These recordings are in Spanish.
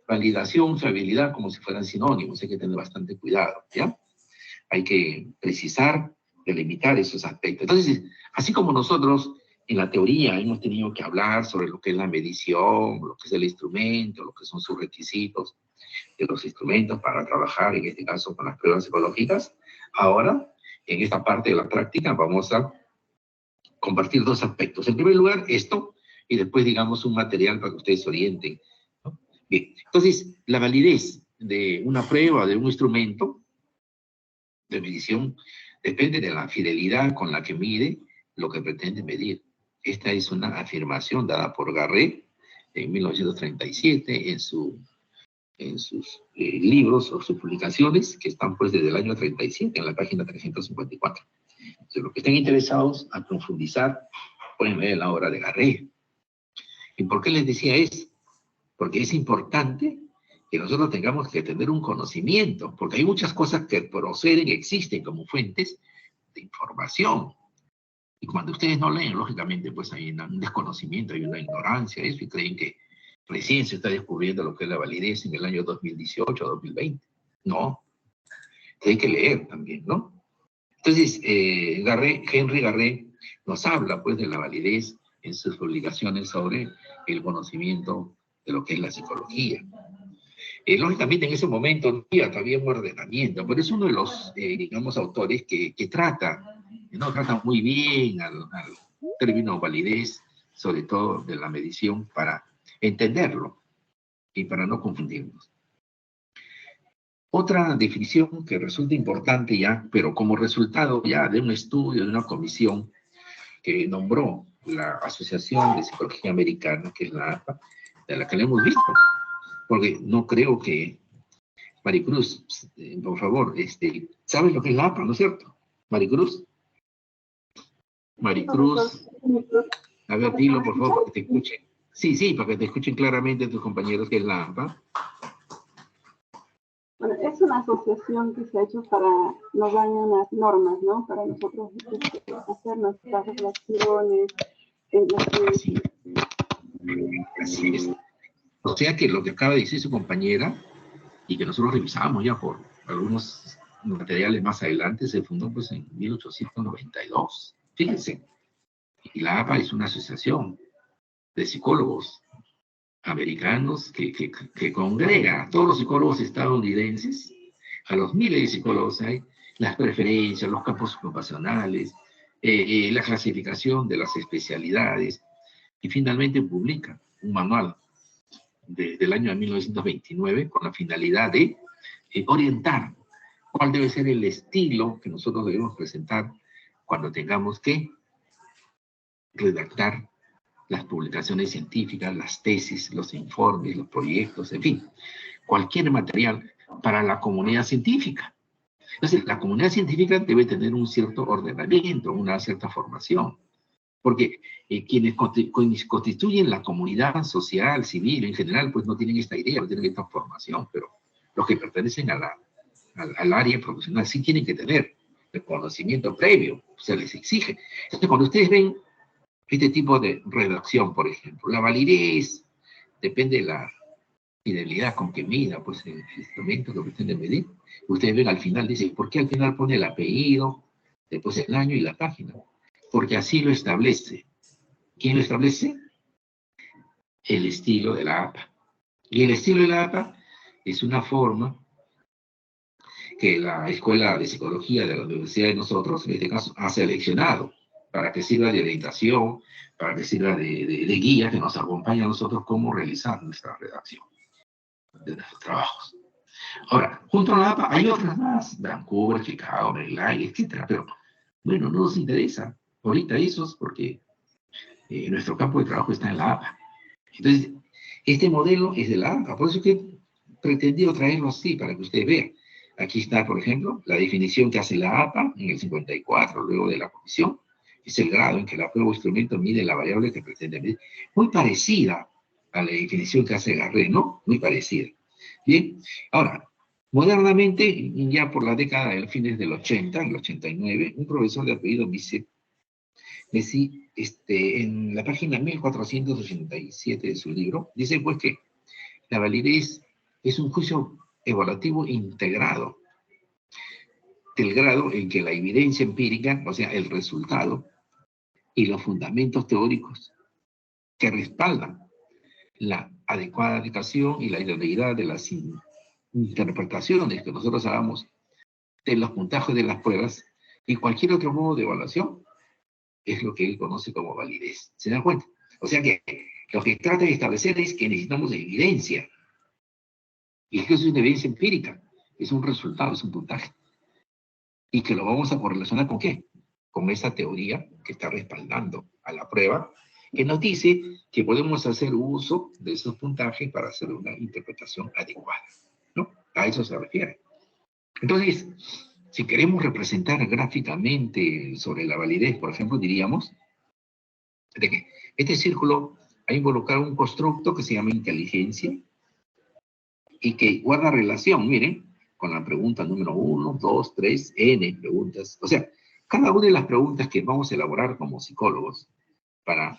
validación, fiabilidad, como si fueran sinónimos. Hay que tener bastante cuidado, ¿ya? Hay que precisar, delimitar esos aspectos. Entonces, así como nosotros en la teoría hemos tenido que hablar sobre lo que es la medición, lo que es el instrumento, lo que son sus requisitos de los instrumentos para trabajar, en este caso con las pruebas psicológicas, ahora, en esta parte de la práctica, vamos a compartir dos aspectos. En primer lugar, esto, y después, digamos, un material para que ustedes se orienten, ¿no? Bien, entonces, la validez de una prueba, de un instrumento de medición, depende de la fidelidad con la que mide lo que pretende medir. Esta es una afirmación dada por Garret en 1937 en sus libros o sus publicaciones, que están pues desde el año 37 en la página 354. Entonces, los que estén interesados a profundizar, pueden ver la obra de Garret. ¿Y por qué les decía eso? Porque es importante que nosotros tengamos que tener un conocimiento, porque hay muchas cosas que proceden, existen como fuentes de información. Y cuando ustedes no leen, lógicamente, pues hay un desconocimiento, hay una ignorancia, eso, y creen que recién se está descubriendo lo que es la validez en el año 2018 o 2020. No, hay que leer también, ¿no? Entonces, Henry Garret nos habla, pues, de la validez en sus publicaciones sobre el conocimiento de lo que es la psicología. Lógicamente, en ese momento no había todavía un ordenamiento, pero es uno de los, digamos, autores que trata muy bien al término validez, sobre todo de la medición, para entenderlo y para no confundirnos. Otra definición que resulta importante ya, pero como resultado ya de un estudio, de una comisión que nombró la Asociación de Psicología Americana, que es la APA, de la que le hemos visto, porque no creo que Maricruz, por favor, ¿sabes lo que es la APA, no es cierto? Maricruz. Maricruz, a ver, dilo, por favor, para que te escuchen. Sí, para que te escuchen claramente tus compañeros, que es la APA. Bueno, es una asociación que se ha hecho para, nos dan unas normas, ¿no? Para nosotros hacer nuestras reflexiones. Así es. O sea que lo que acaba de decir su compañera, y que nosotros revisamos ya por algunos materiales más adelante, se fundó pues en 1892. Fíjense. Y la APA es una asociación de psicólogos americanos que congrega a todos los psicólogos estadounidenses, a los miles de psicólogos hay, las preferencias, los campos ocupacionales, la clasificación de las especialidades, y finalmente publica un manual del año de 1929 con la finalidad de orientar cuál debe ser el estilo que nosotros debemos presentar cuando tengamos que redactar las publicaciones científicas, las tesis, los informes, los proyectos, en fin, cualquier material para la comunidad científica. Entonces, la comunidad científica debe tener un cierto ordenamiento, una cierta formación, porque quienes constituyen la comunidad social, civil, en general, pues no tienen esta idea, no tienen esta formación, pero los que pertenecen al área profesional sí tienen que tener el conocimiento previo, se les exige. Entonces, cuando ustedes ven este tipo de redacción, por ejemplo, la validez depende de la fidelidad con que mida pues, el instrumento que pretende medir. Ustedes ven al final, dice, ¿por qué al final pone el apellido, después el año y la página? Porque así lo establece. ¿Quién lo establece? El estilo de la APA. Y el estilo de la APA es una forma que la Escuela de Psicología de la Universidad de nosotros, en este caso, ha seleccionado para que sirva de orientación, para que sirva de guía que nos acompañe a nosotros cómo realizar nuestra redacción de nuestros trabajos. Ahora, junto a la APA hay otras más, Vancouver, Chicago, Maryland, etc. Pero, bueno, no nos interesa ahorita esos porque nuestro campo de trabajo está en la APA. Entonces, este modelo es de la APA, por eso que he pretendido traerlo así, para que ustedes vean. Aquí está, por ejemplo, la definición que hace la APA en el 54, luego de la comisión. Es el grado en que la prueba o instrumento mide la variable que pretende medir. Muy parecida a la definición que hace Garret, ¿no? Muy parecida. Bien, ahora, modernamente, ya por la década de los fines del 80, el 89, un profesor de apellido Messi, en la página 1487 de su libro, dice pues que la validez es un juicio evaluativo integrado, del grado en que la evidencia empírica, o sea, el resultado, y los fundamentos teóricos que respaldan la adecuada aplicación y la idoneidad de las interpretaciones que nosotros hagamos de los puntajes de las pruebas y cualquier otro modo de evaluación es lo que él conoce como validez. ¿Se dan cuenta? O sea que lo que trata de establecer es que necesitamos evidencia. Y eso es una evidencia empírica. Es un resultado, es un puntaje. Y que lo vamos a correlacionar ¿con qué? Con esa teoría que está respaldando a la prueba, que nos dice que podemos hacer uso de esos puntajes para hacer una interpretación adecuada, ¿no? A eso se refiere. Entonces, si queremos representar gráficamente sobre la validez, por ejemplo, diríamos de que este círculo ha involucrado un constructo que se llama inteligencia y que guarda relación, miren, con la pregunta número 1, 2, 3, N preguntas. O sea, cada una de las preguntas que vamos a elaborar como psicólogos para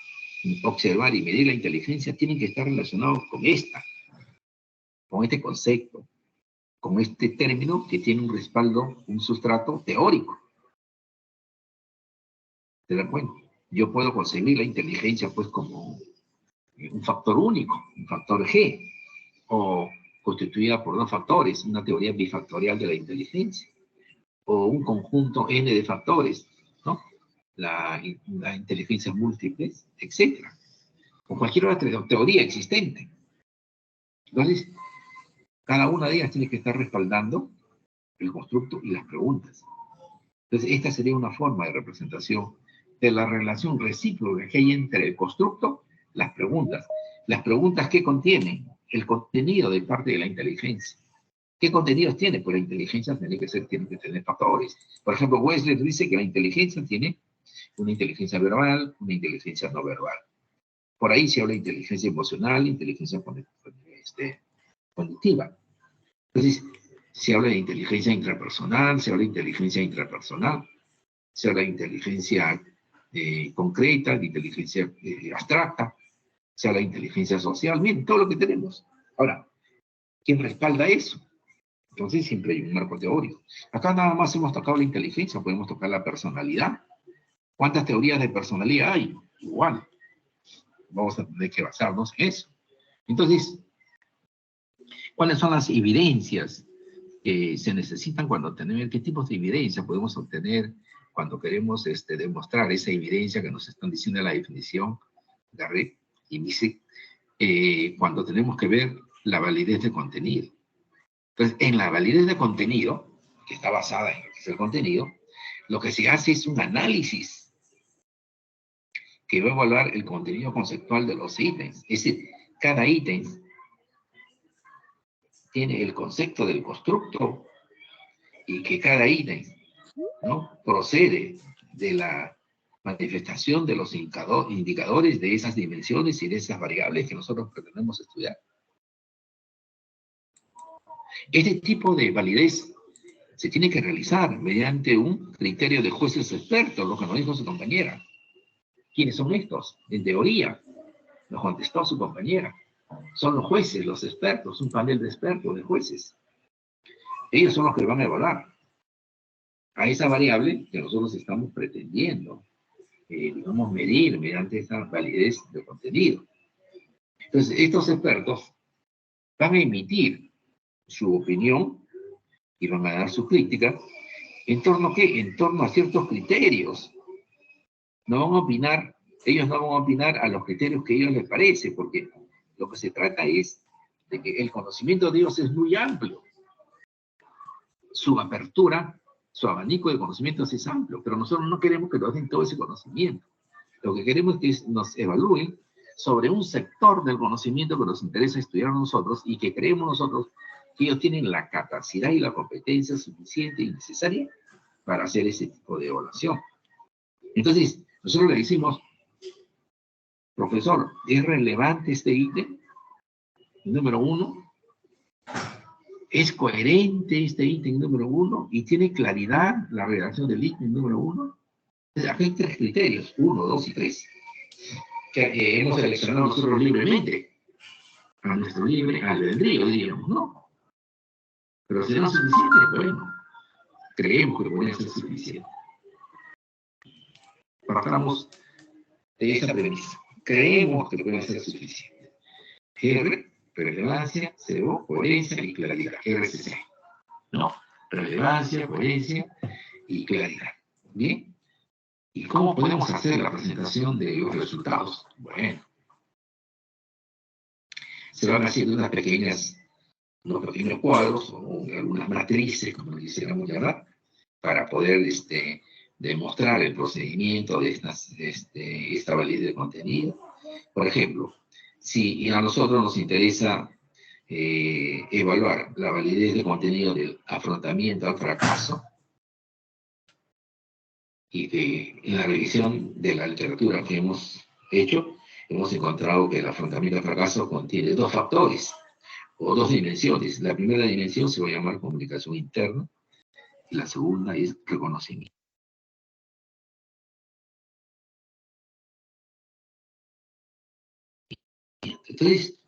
observar y medir la inteligencia tienen que estar relacionados con con este concepto, con este término que tiene un respaldo, un sustrato teórico. ¿Te das cuenta? Yo puedo concebir la inteligencia pues como un factor único, un factor G, o constituida por dos factores, una teoría bifactorial de la inteligencia, o un conjunto N de factores, ¿no? La inteligencia múltiple, etc. O cualquier otra teoría existente. Entonces, cada una de ellas tiene que estar respaldando el constructo y las preguntas. Entonces, esta sería una forma de representación de la relación recíproca que hay entre el constructo, las preguntas. Las preguntas que contienen el contenido de parte de la inteligencia. ¿Qué contenidos tiene? Pues la inteligencia tiene que tener factores. Por ejemplo, Wesley dice que la inteligencia tiene una inteligencia verbal, una inteligencia no verbal. Por ahí se habla de inteligencia emocional, inteligencia cognitiva. Entonces, se habla de inteligencia intrapersonal, se habla de inteligencia intrapersonal, se habla de inteligencia concreta, de inteligencia abstracta, se habla de inteligencia social. Miren, todo lo que tenemos. Ahora, ¿quién respalda eso? Entonces siempre hay un marco teórico. Acá nada más hemos tocado la inteligencia, podemos tocar la personalidad. ¿Cuántas teorías de personalidad hay? Igual. Vamos a tener que basarnos en eso. Entonces, ¿cuáles son las evidencias que se necesitan cuando tenemos? ¿Qué tipos de evidencia podemos obtener cuando queremos demostrar esa evidencia que nos están diciendo en la definición de red? Y dice, cuando tenemos que ver la validez de contenido. Entonces, en la validez de contenido, que está basada en lo que es el contenido, lo que se hace es un análisis que va a evaluar el contenido conceptual de los ítems. Es decir, cada ítem tiene el concepto del constructo y que cada ítem, ¿no?, procede de la manifestación de los indicadores de esas dimensiones y de esas variables que nosotros pretendemos estudiar. Este tipo de validez se tiene que realizar mediante un criterio de jueces expertos, lo que nos dijo su compañera. ¿Quiénes son estos? En teoría, nos contestó su compañera. Son los jueces, los expertos, un panel de expertos, de jueces. Ellos son los que van a evaluar a esa variable que nosotros estamos pretendiendo, digamos, medir mediante esa validez de contenido. Entonces, estos expertos van a emitir su opinión y van a dar su crítica en torno a qué? En torno a ciertos criterios. No van a opinar, ellos no van a opinar a los criterios que a ellos les parece, porque lo que se trata es de que el conocimiento de Dios es muy amplio. Su apertura, su abanico de conocimientos es amplio, pero nosotros no queremos que nos den todo ese conocimiento. Lo que queremos es que nos evalúen sobre un sector del conocimiento que nos interesa estudiar a nosotros y que creemos nosotros que ellos tienen la capacidad y la competencia suficiente y necesaria para hacer ese tipo de evaluación. Entonces, nosotros le decimos, profesor, ¿es relevante este ítem? Número 1. ¿Es coherente este ítem número 1? ¿Y tiene claridad la redacción del ítem número 1? Aquí hay 3 criterios, 1, 2 y 3, que hemos seleccionado nosotros libremente. a nuestro libre albedrío, diríamos, ¿no? Pero ¿será suficiente? Bueno, creemos que puede ser suficiente. Partamos de esa premisa. Creemos que puede ser suficiente. R, relevancia, CO, coherencia y claridad. RCC. ¿No? Relevancia, coherencia y claridad. ¿Bien? ¿Y cómo podemos hacer la presentación de los resultados? Bueno, se van haciendo unos pequeños cuadros o algunas matrices, como quisiéramos llamar, para poder demostrar el procedimiento de esta validez de contenido. Por ejemplo, si a nosotros nos interesa evaluar la validez de contenido del afrontamiento al fracaso, y en la revisión de la literatura que hemos hecho, hemos encontrado que el afrontamiento al fracaso contiene dos factores o dos dimensiones. La primera dimensión se va a llamar comunicación interna y la segunda es reconocimiento. Entonces,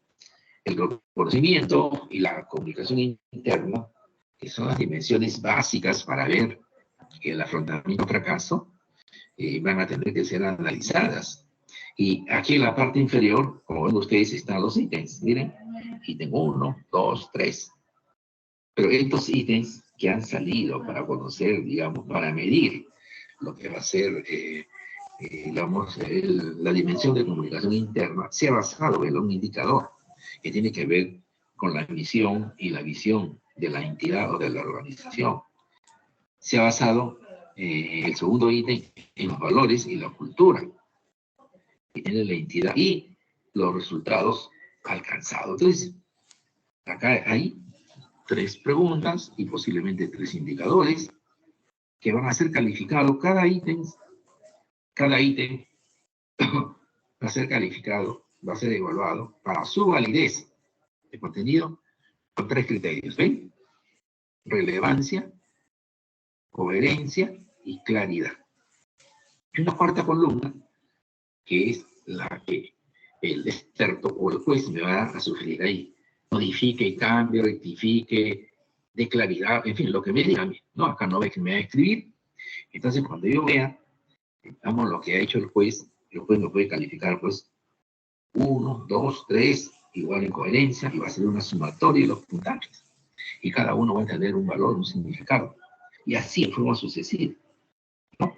el reconocimiento y la comunicación interna, que son las dimensiones básicas para ver el afrontamiento al fracaso, van a tener que ser analizadas. Y aquí en la parte inferior, como ven ustedes, están los ítems. Miren, ítem 1, 2, 3. Pero estos ítems que han salido para conocer, digamos, para medir lo que va a ser, digamos, la dimensión de comunicación interna, se ha basado en un indicador que tiene que ver con la misión y la visión de la entidad o de la organización. Se ha basado el segundo ítem en los valores y la cultura que tiene la entidad y los resultados alcanzados. Entonces, acá hay 3 preguntas y posiblemente 3 indicadores que van a ser calificados. Cada ítem va a ser calificado, va a ser evaluado para su validez de contenido con 3 criterios. ¿Ven? Relevancia, coherencia y claridad. Y una cuarta columna, que es la que el experto o el juez me va a sugerir ahí. Modifique, cambie, rectifique, de claridad, en fin, lo que me diga a mí. No, acá no ve que me va a escribir. Entonces, cuando yo vea, digamos, lo que ha hecho el juez me puede calificar, pues, 1, 2, 3, igual en coherencia, y va a ser una sumatoria de los puntajes. Y cada uno va a tener un valor, un significado. Y así en forma sucesiva, ¿no?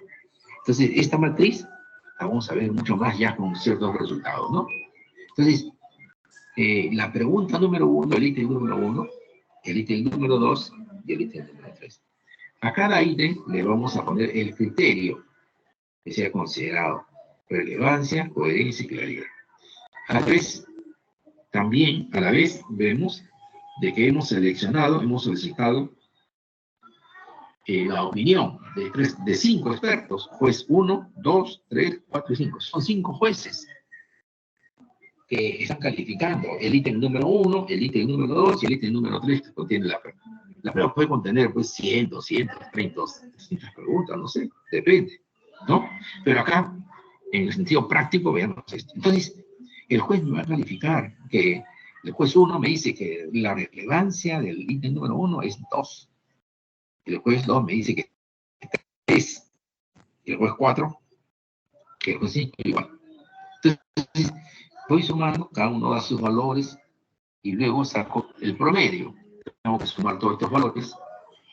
Entonces, esta matriz la vamos a ver mucho más ya con ciertos resultados, ¿no? Entonces, la pregunta número 1, el ítem número 1, el ítem número 2 y el ítem número 3. A cada ítem le vamos a poner el criterio que sea considerado: relevancia, coherencia y claridad. A la vez, también a la vez vemos de que hemos solicitado la opinión de 5 expertos, juez 1, 2, 3, 4 y 5. Son 5 jueces que están calificando el ítem número 1, el ítem número 2 y el ítem número 3 que contiene la prueba. La prueba puede contener pues 100, 200, 30, 200 preguntas, no sé, depende, ¿no? Pero acá, en el sentido práctico, veamos esto. Entonces, el juez me va a calificar que el juez 1 me dice que la relevancia del ítem número 1 es 2. El juez 2 me dice que 3. Y el juez 4, que el juez 5 igual. Entonces, voy sumando, cada uno da sus valores y luego saco el promedio. Tengo que sumar todos estos valores,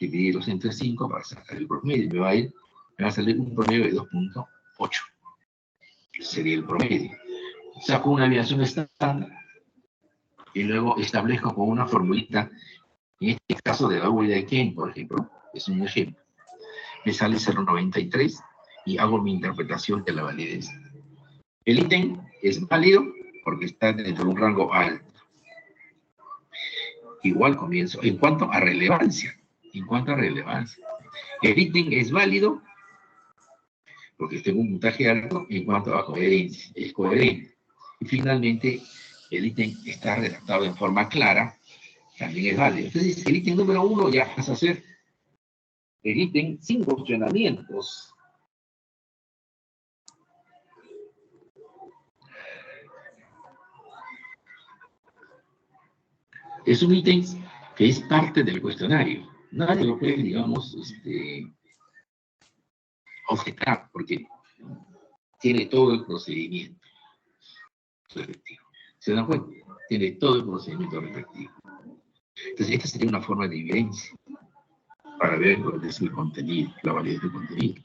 dividirlos entre 5 para sacar el promedio. Me va a salir un promedio de 2.8. Sería el promedio. Saco una desviación estándar y luego establezco con una formulita, en este caso de la huella de Kane, por ejemplo, es un ejemplo. Me sale 0.93 y hago mi interpretación de la validez. El ítem es válido porque está dentro de un rango alto. Igual comienzo. En cuanto a relevancia, el ítem es válido porque tengo un puntaje alto. En cuanto a coherencia, es coherente. Y finalmente, el ítem está redactado en forma clara, también es válido. Entonces, el ítem número 1 ya pasa a ser el ítem sin cuestionamientos. Es un ítem que es parte del cuestionario. Nadie lo puede, digamos, objetar, porque tiene todo el procedimiento respectivo. ¿Se dan cuenta? Tiene todo el procedimiento respectivo. Entonces, esta sería una forma de evidencia para ver lo que es el contenido, la validez del contenido.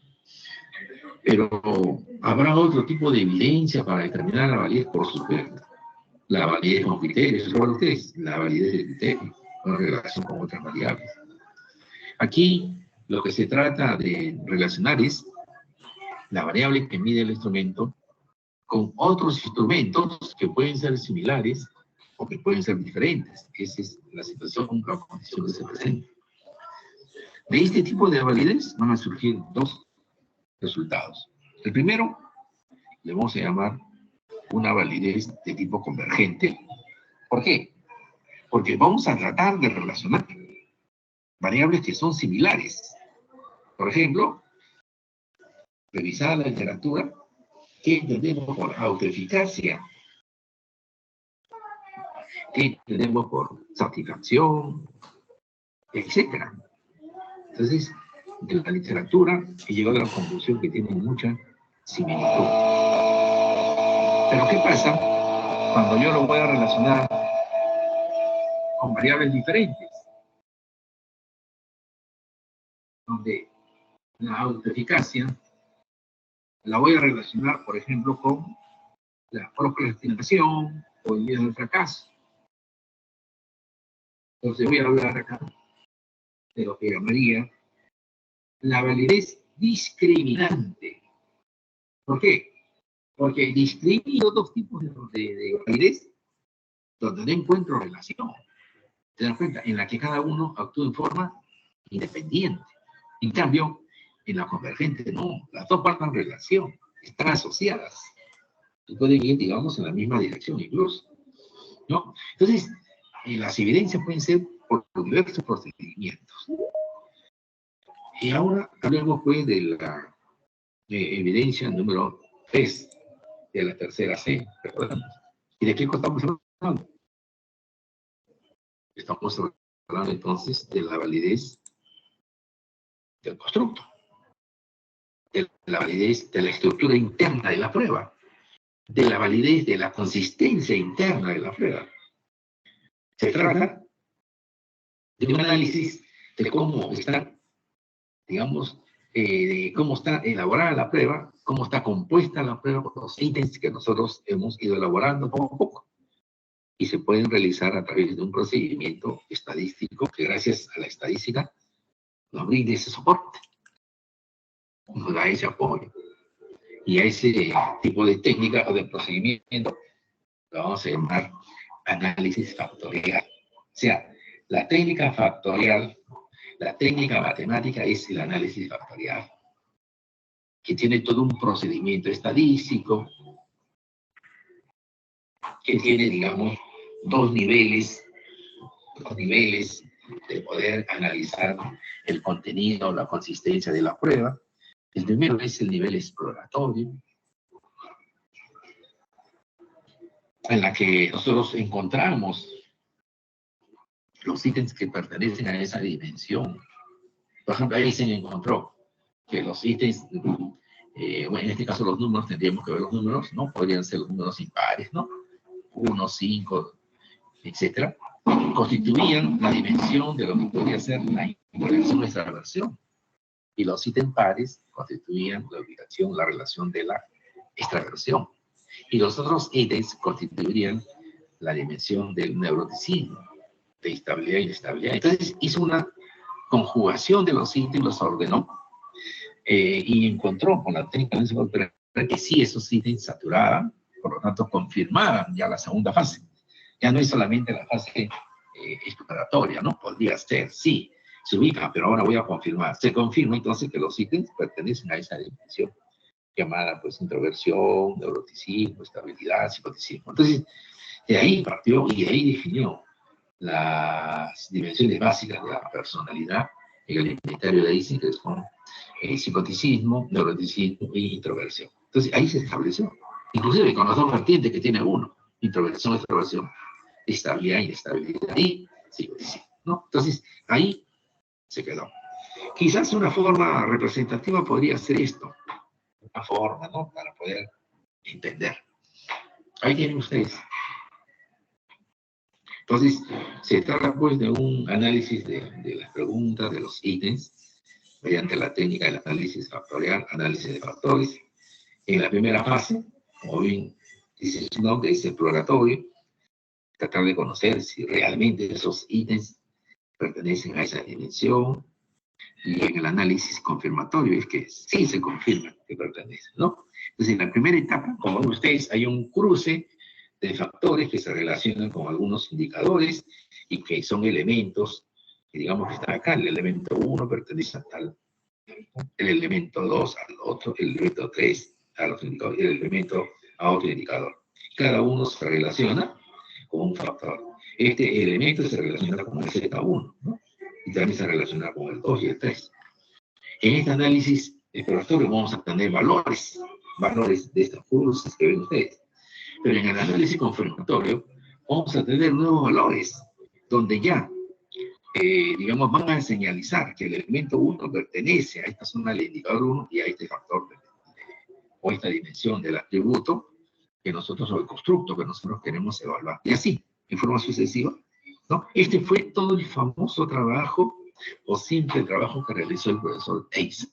Pero habrá otro tipo de evidencia para determinar la validez, por supuesto. La validez con criterios, ¿eso para ustedes? La validez del criterio, en relación con otras variables. Aquí lo que se trata de relacionar es la variable que mide el instrumento con otros instrumentos que pueden ser similares o que pueden ser diferentes. Esa es la situación, la condición que se presenta. De este tipo de validez van a surgir dos resultados. El primero le vamos a llamar una validez de tipo convergente. ¿Por qué? Porque vamos a tratar de relacionar variables que son similares. Por ejemplo, revisar la literatura, ¿qué entendemos por autoeficacia? ¿Qué entendemos por satisfacción? Etcétera. Entonces, de la literatura he llegado a la conclusión que tienen mucha similitud. Pero ¿qué pasa cuando yo lo voy a relacionar con variables diferentes? Donde la autoeficacia la voy a relacionar, por ejemplo, con la procrastinación o el miedo al fracaso. Entonces voy a hablar acá de lo que llamaría la validez discriminante. ¿Por qué? Porque discrimino dos tipos de validez donde no encuentro relación. ¿Te das cuenta? En la que cada uno actúa en forma independiente. En cambio, en la convergente no, las dos guardan relación, están asociadas. Y pueden ir, digamos, en la misma dirección incluso, ¿no? Entonces, las evidencias pueden ser por diversos procedimientos. Y ahora hablemos, pues, de la evidencia número 3, de la tercera C, ¿verdad? ¿Y de qué estamos hablando? Estamos hablando, entonces, de la validez del constructo, de la validez de la estructura interna de la prueba, de la validez de la consistencia interna de la prueba. Se trata de un análisis de cómo está, digamos, de cómo está elaborada la prueba, cómo está compuesta la prueba, los ítems que nosotros hemos ido elaborando poco a poco. Y se pueden realizar a través de un procedimiento estadístico que, gracias a la estadística, nos brinde ese soporte, nos da ese apoyo. Y a ese tipo de técnica o de procedimiento lo vamos a llamar análisis factorial. O sea, la técnica factorial, la técnica matemática es el análisis factorial, que tiene todo un procedimiento estadístico, que tiene, digamos, dos niveles de poder analizar el contenido, la consistencia de la prueba. El primero es el nivel exploratorio, en la que nosotros encontramos los ítems que pertenecen a esa dimensión. Por ejemplo, ahí se encontró que los ítems, bueno, en este caso los números, tendríamos que ver los números, ¿no? Podrían ser los números impares, ¿no? 1, 5, etcétera, constituían la dimensión de lo que podría ser la inversión o extraversión. Y los ítems pares constituían la ubicación, la relación de la extraversión. Y los otros ítems constituirían la dimensión del neuroticismo, de estabilidad e inestabilidad. Entonces hizo una conjugación de los ítems, los ordenó, y encontró con la técnica de que sí, esos ítems saturaban, por lo tanto confirmaban ya la segunda fase. Ya no es solamente la fase exploratoria, ¿no? Podría ser, sí, se ubica, pero ahora voy a confirmar. Se confirma entonces que los ítems pertenecen a esa dimensión llamada, pues, introversión, neuroticismo, estabilidad, psicoticismo. Entonces, de ahí partió y de ahí definió las dimensiones básicas de la personalidad en el inventario de Ising, que son psicoticismo, neuroticismo e introversión. Entonces, ahí se estableció, inclusive con las dos vertientes que tiene uno, introversión y extroversión. estabilidad, inestabilidad, y sí, ¿no? Entonces, ahí se quedó. Quizás una forma representativa podría ser esto, una forma, ¿no? Para poder entender. Ahí tienen ustedes. Entonces, se trata pues de un análisis de las preguntas, de los ítems, mediante la técnica del análisis factorial, análisis de factores. En la primera fase, como bien dice su nombre, es exploratorio, tratar de conocer si realmente esos ítems pertenecen a esa dimensión, y en el análisis confirmatorio es que sí se confirma que pertenecen, ¿no? Entonces, en la primera etapa, como ven ustedes, hay un cruce de factores que se relacionan con algunos indicadores y que son elementos que digamos que están acá. El elemento 1 pertenece a tal, el elemento 2 al otro, el elemento 3 al otro indicador, el elemento a otro indicador. Cada uno se relaciona con un factor. Este elemento se relaciona con el Z1, ¿no? Y también se relaciona con el 2 y el 3. En este análisis exploratorio vamos a tener valores de estos cruces que ven ustedes. Pero en el análisis confirmatorio vamos a tener nuevos valores, donde ya, digamos, van a señalizar que el elemento 1 pertenece a esta zona del indicador 1 y a este factor o esta dimensión del atributo que nosotros, o el constructo que nosotros queremos evaluar. Y así, en forma sucesiva, ¿no? Este fue todo el famoso trabajo o simple trabajo que realizó el profesor Eisen.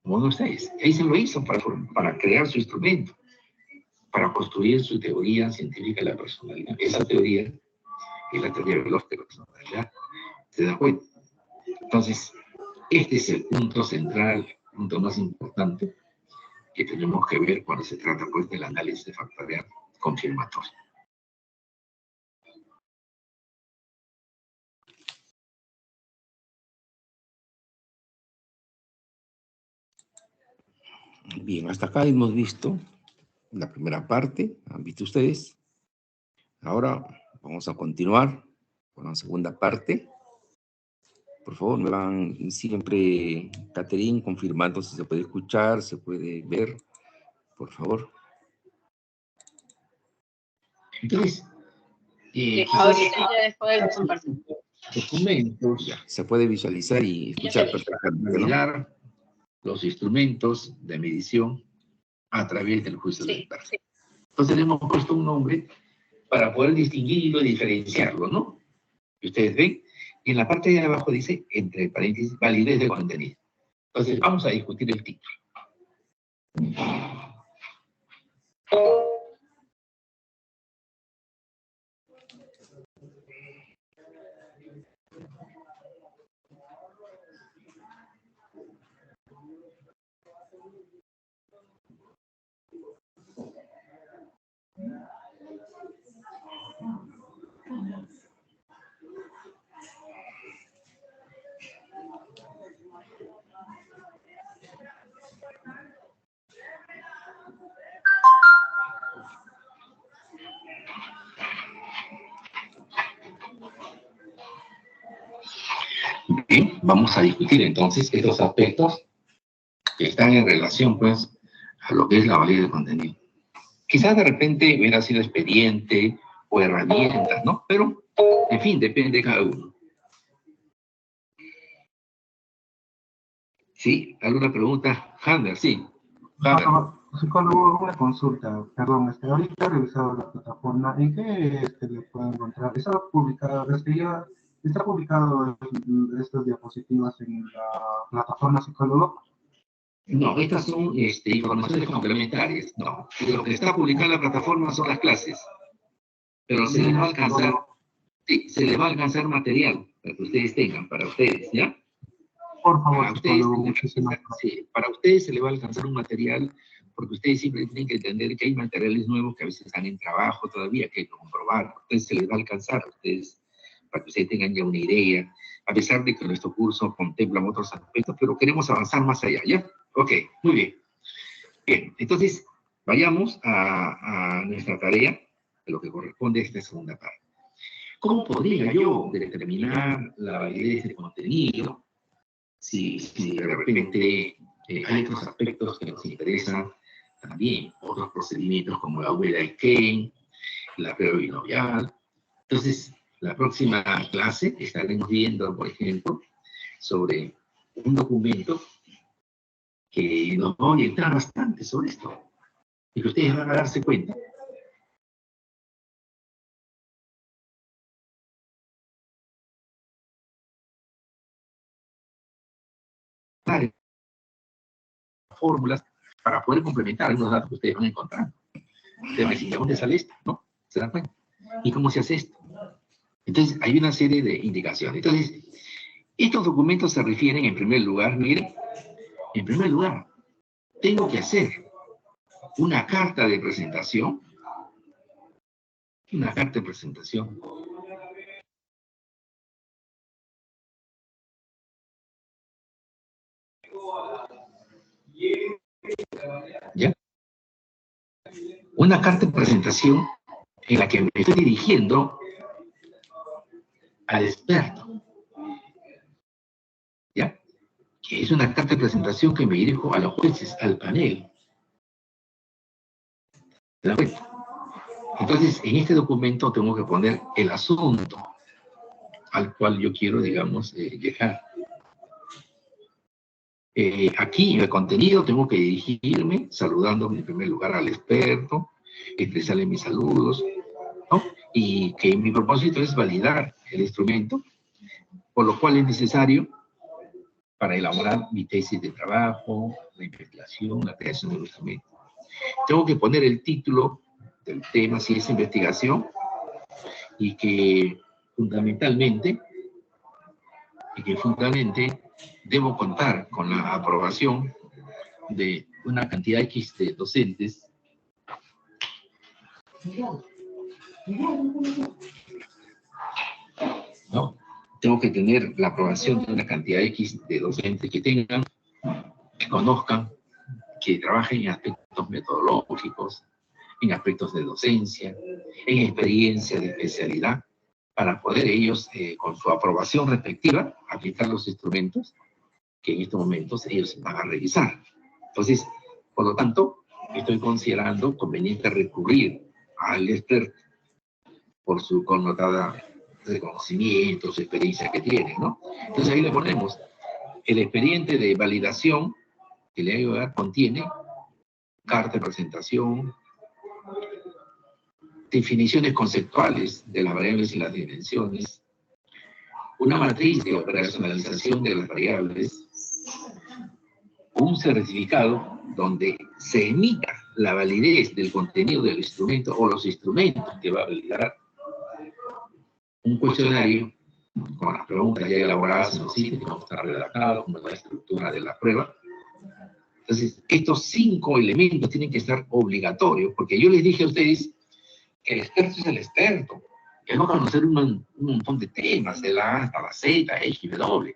Como ven ustedes, Eisen lo hizo para crear su instrumento, para construir su teoría científica de la personalidad. Esa teoría es la teoría veloz de la personalidad. ¿Se da cuenta? Entonces, este es el punto central, el punto más importante que tenemos que ver cuando se trata pues, del análisis factorial confirmatorio. Bien, hasta acá hemos visto la primera parte, han visto ustedes. Ahora vamos a continuar con la segunda parte. Por favor, me van siempre, Catherine, confirmando si se puede escuchar, se puede ver, por favor. Entonces, ahorita ya después de compartir. Documentos. Ya, se puede visualizar y escuchar perfectamente, ¿no? Validar los instrumentos de medición a través del juicio del experto. Sí. Entonces le hemos puesto un nombre para poder distinguirlo y diferenciarlo, ¿no? Y ustedes ven, y en la parte de abajo dice, entre paréntesis, validez de contenido. Entonces vamos a discutir el título. Bien, vamos a discutir entonces estos aspectos que están en relación, pues, a lo que es la validez de contenido. Quizás de repente hubiera sido expediente o herramientas, ¿no? Pero, en fin, depende de cada uno. ¿Sí? ¿Alguna pregunta? Hander, sí. Psicólogo, una consulta, perdón, ahorita he revisado la plataforma, ¿en qué le puedo encontrar? ¿Está publicado estas diapositivas en la plataforma Psicólogo? No, estas son informaciones complementarias, no. Lo que está publicado en la plataforma son las clases, pero se les va a alcanzar, sí, se les va a alcanzar material para que ustedes tengan, para ustedes, ¿ya? Por favor, para ustedes, sí, para ustedes se les va a alcanzar un material, porque ustedes siempre tienen que entender que hay materiales nuevos que a veces están en trabajo todavía, que hay que comprobar. A ustedes se les va a alcanzar, a ustedes, para que ustedes tengan ya una idea, a pesar de que nuestro curso contempla otros aspectos, pero queremos avanzar más allá, ¿ya? Ok, muy bien. Bien, entonces, vayamos a nuestra tarea, de lo que corresponde a esta segunda parte. ¿Cómo podría yo determinar la validez de contenido? Si de repente hay otros aspectos que nos interesan también, otros procedimientos como la huella de Kane, la prueba binomial. Entonces, la próxima clase estaremos viendo, por ejemplo, sobre un documento que nos va a orientar bastante sobre esto. Y que ustedes van a darse cuenta fórmulas para poder complementar algunos datos que ustedes van a encontrar. Ustedes van a decir, ¿de dónde sale esto? ¿No? ¿Se dan cuenta? ¿Y cómo se hace esto? Entonces, hay una serie de indicaciones. Entonces, estos documentos se refieren, en primer lugar, miren, en primer lugar, tengo que hacer una carta de presentación, ¿ya? Una carta de presentación en la que me estoy dirigiendo al experto, ¿ya? Que es una carta de presentación que me dirijo a los jueces, al panel. ¿Se dan cuenta? Entonces, en este documento tengo que poner el asunto al cual yo quiero, digamos, llegar. Aquí, en el contenido, tengo que dirigirme saludando en primer lugar al experto, expresarle mis saludos, ¿no? Y que mi propósito es validar el instrumento, por lo cual es necesario para elaborar mi tesis de trabajo, la investigación, la creación del instrumento. Tengo que poner el título del tema, si es investigación, y que fundamentalmente debo contar con la aprobación de una cantidad X de docentes, ¿no? Tengo que tener la aprobación de una cantidad X de docentes que tengan, que conozcan, que trabajen en aspectos metodológicos, en aspectos de docencia, en experiencia de especialidad, para poder ellos, con su aprobación respectiva, aplicar los instrumentos que en estos momentos ellos van a revisar. Entonces, por lo tanto, estoy considerando conveniente recurrir al experto por su connotada reconocimiento, su experiencia que tiene, ¿no? Entonces ahí le ponemos el expediente de validación que le voy a dar, contiene carta de presentación, definiciones conceptuales de las variables y las dimensiones, una matriz de operacionalización de las variables, un certificado donde se emita la validez del contenido del instrumento o los instrumentos que va a validar, un cuestionario con las preguntas ya elaboradas en los sitios que vamos a estar redactados, como la estructura de la prueba. Entonces, estos 5 elementos tienen que estar obligatorios, porque yo les dije a ustedes que el experto es el experto, que va a conocer un montón de temas, de la A hasta la Z, X y W,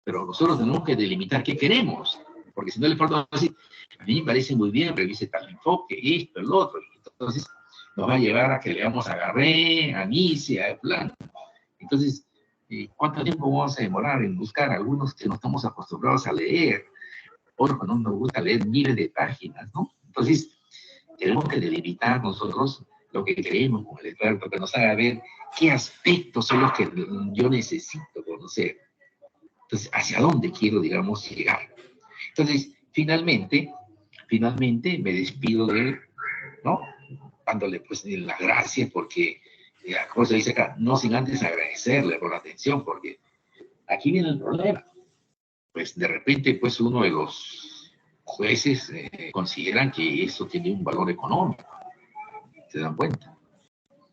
pero nosotros tenemos que delimitar qué queremos, porque si no le falta decir, a mí me parece muy bien, revise tal enfoque, esto, el otro, y entonces nos va a llevar a que le vamos a Garré, a Nice, a Plan. Entonces, ¿cuánto tiempo vamos a demorar en buscar algunos que no estamos acostumbrados a leer? Otros que no nos gusta leer miles de páginas, ¿no? Entonces, tenemos que delimitar nosotros lo que creemos con el experto, que nos haga ver qué aspectos son los que yo necesito conocer. Entonces, ¿hacia dónde quiero, digamos, llegar? Entonces, finalmente me despido de él, ¿no? Dándole, pues, las gracias, porque la cosa dice acá, no sin antes agradecerle por la atención, porque aquí viene el problema. Pues, de repente, pues, uno de los jueces consideran que eso tiene un valor económico. ¿Se dan cuenta?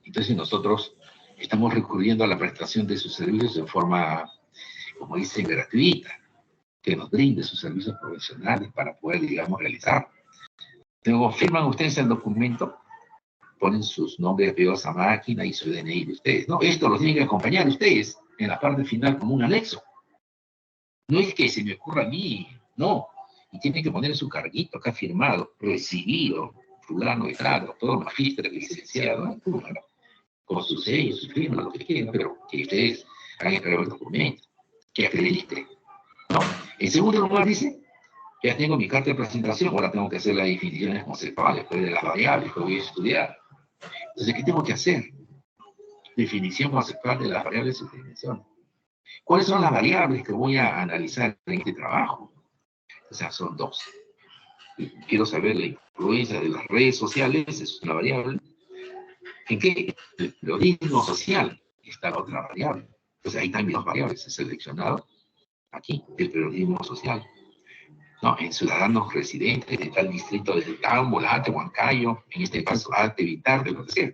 Entonces nosotros estamos recurriendo a la prestación de sus servicios en forma, como dicen, gratuita, que nos brinde sus servicios profesionales para poder, digamos, realizar. Luego firman ustedes el documento, ponen sus nombres, apellidos a máquina y su DNI de ustedes. No, esto lo tienen que acompañar ustedes en la parte final como un anexo. No es que se me ocurra a mí, no. Y tienen que poner su carguito acá firmado, recibido, fulano de tal, doctor, magíster, licenciado, ¿no? Con su sello, su firma, lo que quieran, pero que ustedes hagan entregar el documento, que acredite, ¿no? En segundo lugar dice, ya tengo mi carta de presentación, ahora tengo que hacer las definiciones conceptuales pues, de las variables que voy a estudiar. Entonces, ¿qué tengo que hacer? Definición conceptual de las variables y dimensiones. ¿Cuáles son las variables que voy a analizar en este trabajo? O sea, son dos. Quiero saber la influencia de las redes sociales, es una variable. ¿En qué? El periodismo social está la otra variable. Entonces, ahí están mis dos variables. He seleccionado aquí el periodismo social. ¿No? En ciudadanos residentes de tal distrito de Tambo, Late, Huancayo, en este caso, Arte, Vitar, de lo que sea.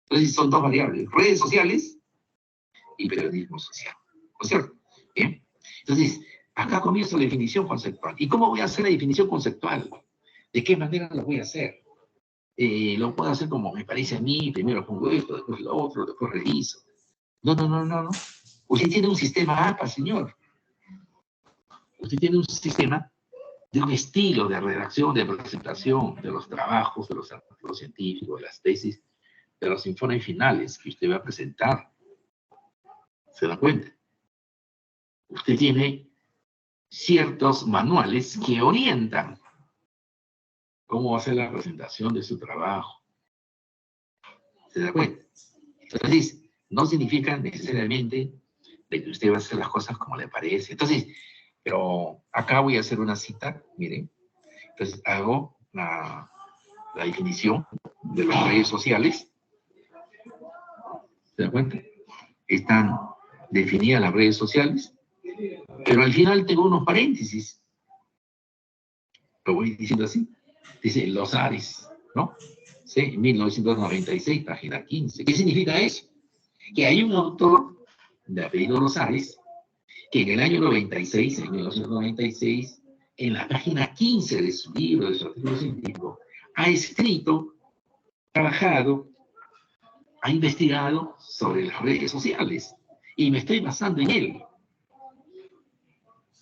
Entonces, son dos variables, redes sociales y periodismo social. ¿No es cierto? Bien. Entonces, acá comienza la definición conceptual. ¿Y cómo voy a hacer la definición conceptual? ¿De qué manera lo voy a hacer? Lo puedo hacer como me parece a mí, primero pongo esto, después lo otro, después reviso. No, no, no, no, no. Usted tiene un sistema APA, señor. Usted tiene un sistema de un estilo de redacción, de presentación de los trabajos, de los artículos científicos, de las tesis, de los informes finales que usted va a presentar. ¿Se da cuenta? Usted tiene ciertos manuales que orientan cómo va a ser la presentación de su trabajo. ¿Se da cuenta? Entonces, no significa necesariamente de que usted va a hacer las cosas como le parece. Entonces, pero acá voy a hacer una cita, miren. Entonces, hago la definición de las redes sociales. ¿Se da cuenta? Están definidas las redes sociales, pero al final tengo unos paréntesis. Lo voy diciendo así. Dice los Ares, ¿no? Sí, 1996, página 15. ¿Qué significa eso? Que hay un autor de apellido Rosales que en el año 96, en 1996, en la página 15 de su libro, de su artículo científico, ha escrito, trabajado, ha investigado sobre las redes sociales y me estoy basando en él.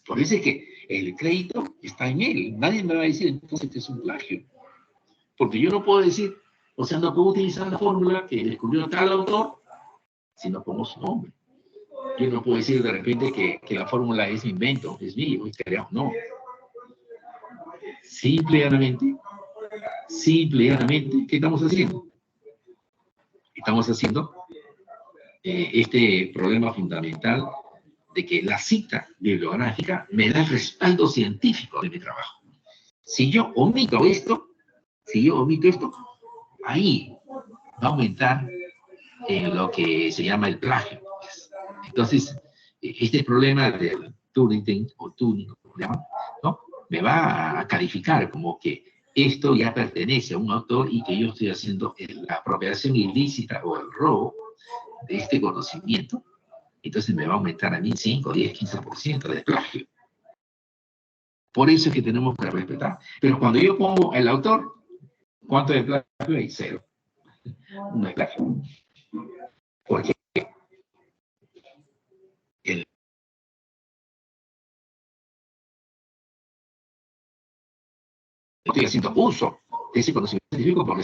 Por eso es que el crédito está en él. Nadie me va a decir entonces que es un plagio. Porque yo no puedo decir, o sea, no puedo utilizar la fórmula que descubrió tal autor si no pongo su nombre. Yo no puedo decir de repente que la fórmula es mi invento, es mío, es creado. No. Simple y llanamente, ¿qué estamos haciendo? Estamos haciendo este problema fundamental de que la cita bibliográfica me da el respaldo científico de mi trabajo. Si yo omito esto, ahí va a aumentar lo que se llama el plagio. Entonces, este problema del Turing o Turing, ¿no? Me va a calificar como que esto ya pertenece a un autor y que yo estoy haciendo la apropiación ilícita o el robo de este conocimiento. Entonces me va a aumentar a mí 5, 10, 15% de plagio. Por eso es que tenemos que respetar. Pero cuando yo pongo el autor, ¿cuánto de plagio hay? 0. No hay plagio. Porque estoy haciendo uso de ese conocimiento científico porque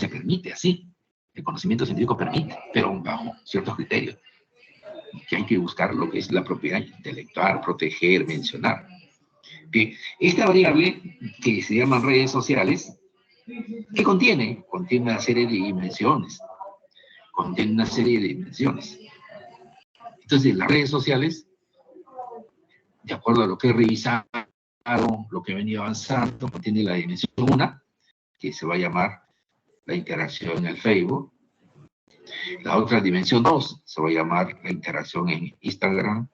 se permite así. El conocimiento científico permite, pero bajo ciertos criterios. Que hay que buscar lo que es la propiedad intelectual, proteger, mencionar. Bien, esta variable que se llama redes sociales, ¿qué contiene? Contiene una serie de dimensiones. Entonces, las redes sociales, de acuerdo a lo que he revisado, lo que he venido avanzando, contiene la dimensión 1, que se va a llamar la interacción en el Facebook. La otra dimensión 2 se va a llamar la interacción en Instagram.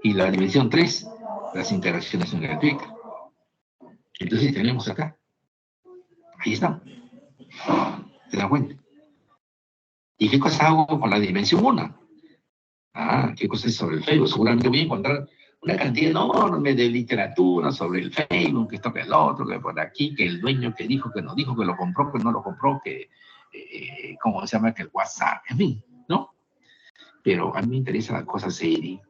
Y la dimensión 3, las interacciones en el Twitter. Entonces tenemos acá. Ahí está. ¿Te das cuenta? ¿Y qué cosa hago con la dimensión 1? ¿Qué cosa es sobre el Facebook? Seguramente voy a encontrar una cantidad enorme de literatura sobre el Facebook, que esto, que el otro, que por aquí, que el dueño que dijo, que no dijo, que lo compró, que no lo compró, que, ¿cómo se llama? Que el WhatsApp, en fin, ¿no? Pero a mí me interesa la cosa seria,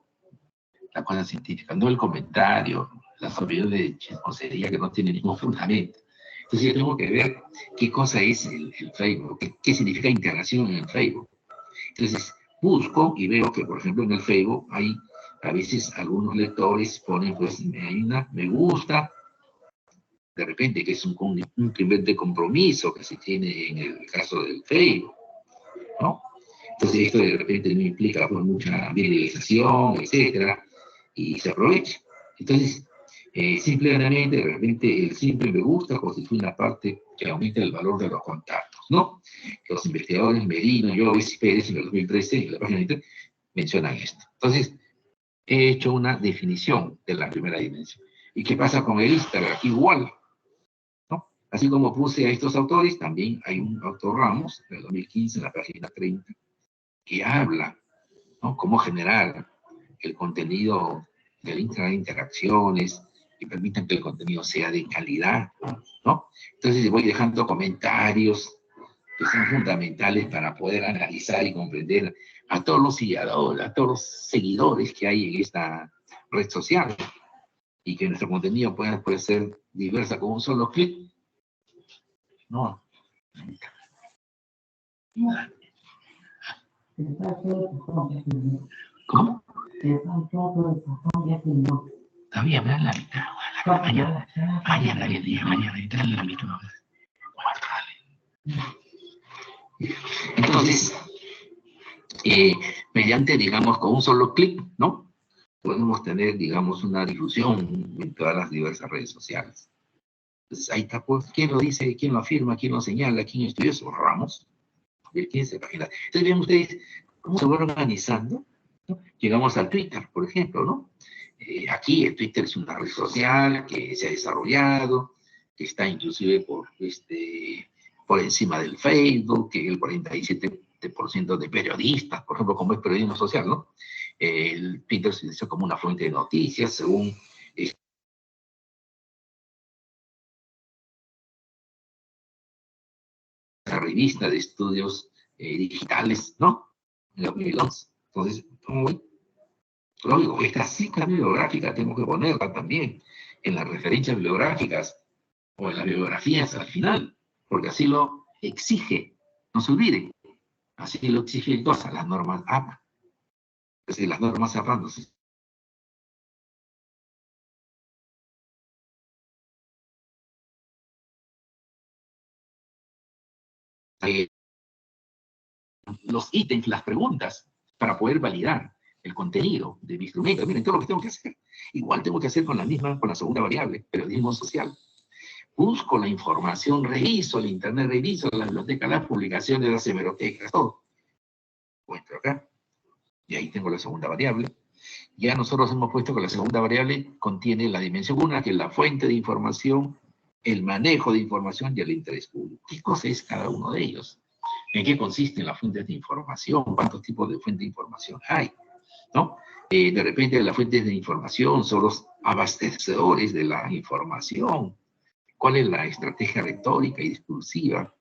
la cosa científica, no el comentario, las opiniones de chismosería que no tienen ningún fundamento. Entonces yo tengo que ver qué cosa es el Facebook, qué significa integración en el Facebook. Entonces busco y veo que, por ejemplo, en el Facebook hay, a veces algunos lectores ponen, pues, me gusta de repente, que es un incremento de compromiso que se tiene en el caso del Facebook, ¿no? Entonces esto de repente no implica pues, mucha viralización, etcétera, y se aprovecha. Entonces, simplemente, de repente, el simple me gusta constituye una parte que aumenta el valor de los contactos, ¿no? Los investigadores Merino, Llovis y Pérez en el 2013, en la página 23, mencionan esto. Entonces, he hecho una definición de la primera dimensión. ¿Y qué pasa con el Instagram? Igual, ¿no? Así como puse a estos autores, también hay un autor Ramos, del 2015, en la página 30, que habla, ¿no? Cómo generar el contenido del Instagram, interacciones, que permitan que el contenido sea de calidad, ¿no? Entonces voy dejando comentarios que son fundamentales para poder analizar y comprender a todos los seguidores, a todos los seguidores que hay en esta red social y que nuestro contenido puede ser diversa con un solo clic. No. ¿Cómo? Todavía me dan la mitad. Mañana entrarle la mitad. Entonces, mediante, digamos, con un solo clic, ¿no? Podemos tener, digamos, una difusión en todas las diversas redes sociales. Entonces, ahí está, pues, ¿quién lo dice? ¿Quién lo afirma? ¿Quién lo señala? ¿Quién estudió eso? Ramos. El 15 páginas. Entonces, vean ustedes cómo se va organizando, ¿no? Llegamos al Twitter, por ejemplo, ¿no? Aquí el Twitter es una red social que se ha desarrollado, que está inclusive por encima del Facebook, que el 47% de periodistas, por ejemplo, como es periodismo social, ¿no? El Twitter se utiliza como una fuente de noticias, según la revista de estudios digitales, ¿no? En 2011. Entonces, muy lógico, esta cita bibliográfica tengo que ponerla también en las referencias bibliográficas o en las bibliografías al final, porque así lo exige, no se olviden, así lo exige todas las normas APA. Entonces, las normas APA no se los ítems, las preguntas, para poder validar el contenido de mi instrumento. Miren, todo lo que tengo que hacer. Igual tengo que hacer con la segunda variable, periodismo social. Busco la información, reviso el internet, reviso la biblioteca, las publicaciones, las hemerotecas, todo. Encuentro acá. Y ahí tengo la segunda variable. Ya nosotros hemos puesto que la segunda variable contiene la dimensión 1, que es la fuente de información, el manejo de información y el interés público. ¿Qué cosa es cada uno de ellos? ¿En qué consisten las fuentes de información? ¿Cuántos tipos de fuentes de información hay? ¿No? De repente las fuentes de información son los abastecedores de la información. ¿Cuál es la estrategia retórica y discursiva?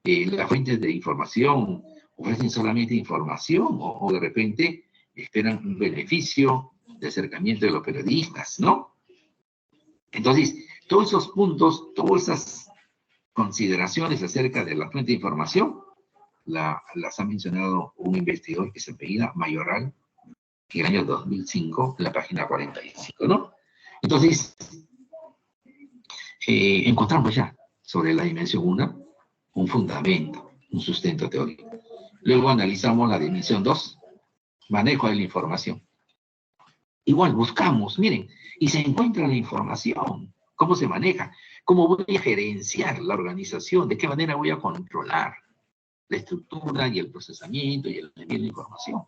Las fuentes de información ofrecen solamente información o de repente esperan un beneficio de acercamiento de los periodistas, ¿no? Entonces, todos esos puntos, todas esas consideraciones acerca de la fuente de información, las ha mencionado un investigador que se apellida Mayoral en el año 2005, en la página 45, ¿no? Entonces, encontramos ya sobre la dimensión 1 un fundamento, un sustento teórico. Luego analizamos la dimensión 2, manejo de la información. Igual buscamos, miren, y se encuentra la información, cómo se maneja, cómo voy a gerenciar la organización, de qué manera voy a controlar la estructura y el procesamiento y el envío de la información.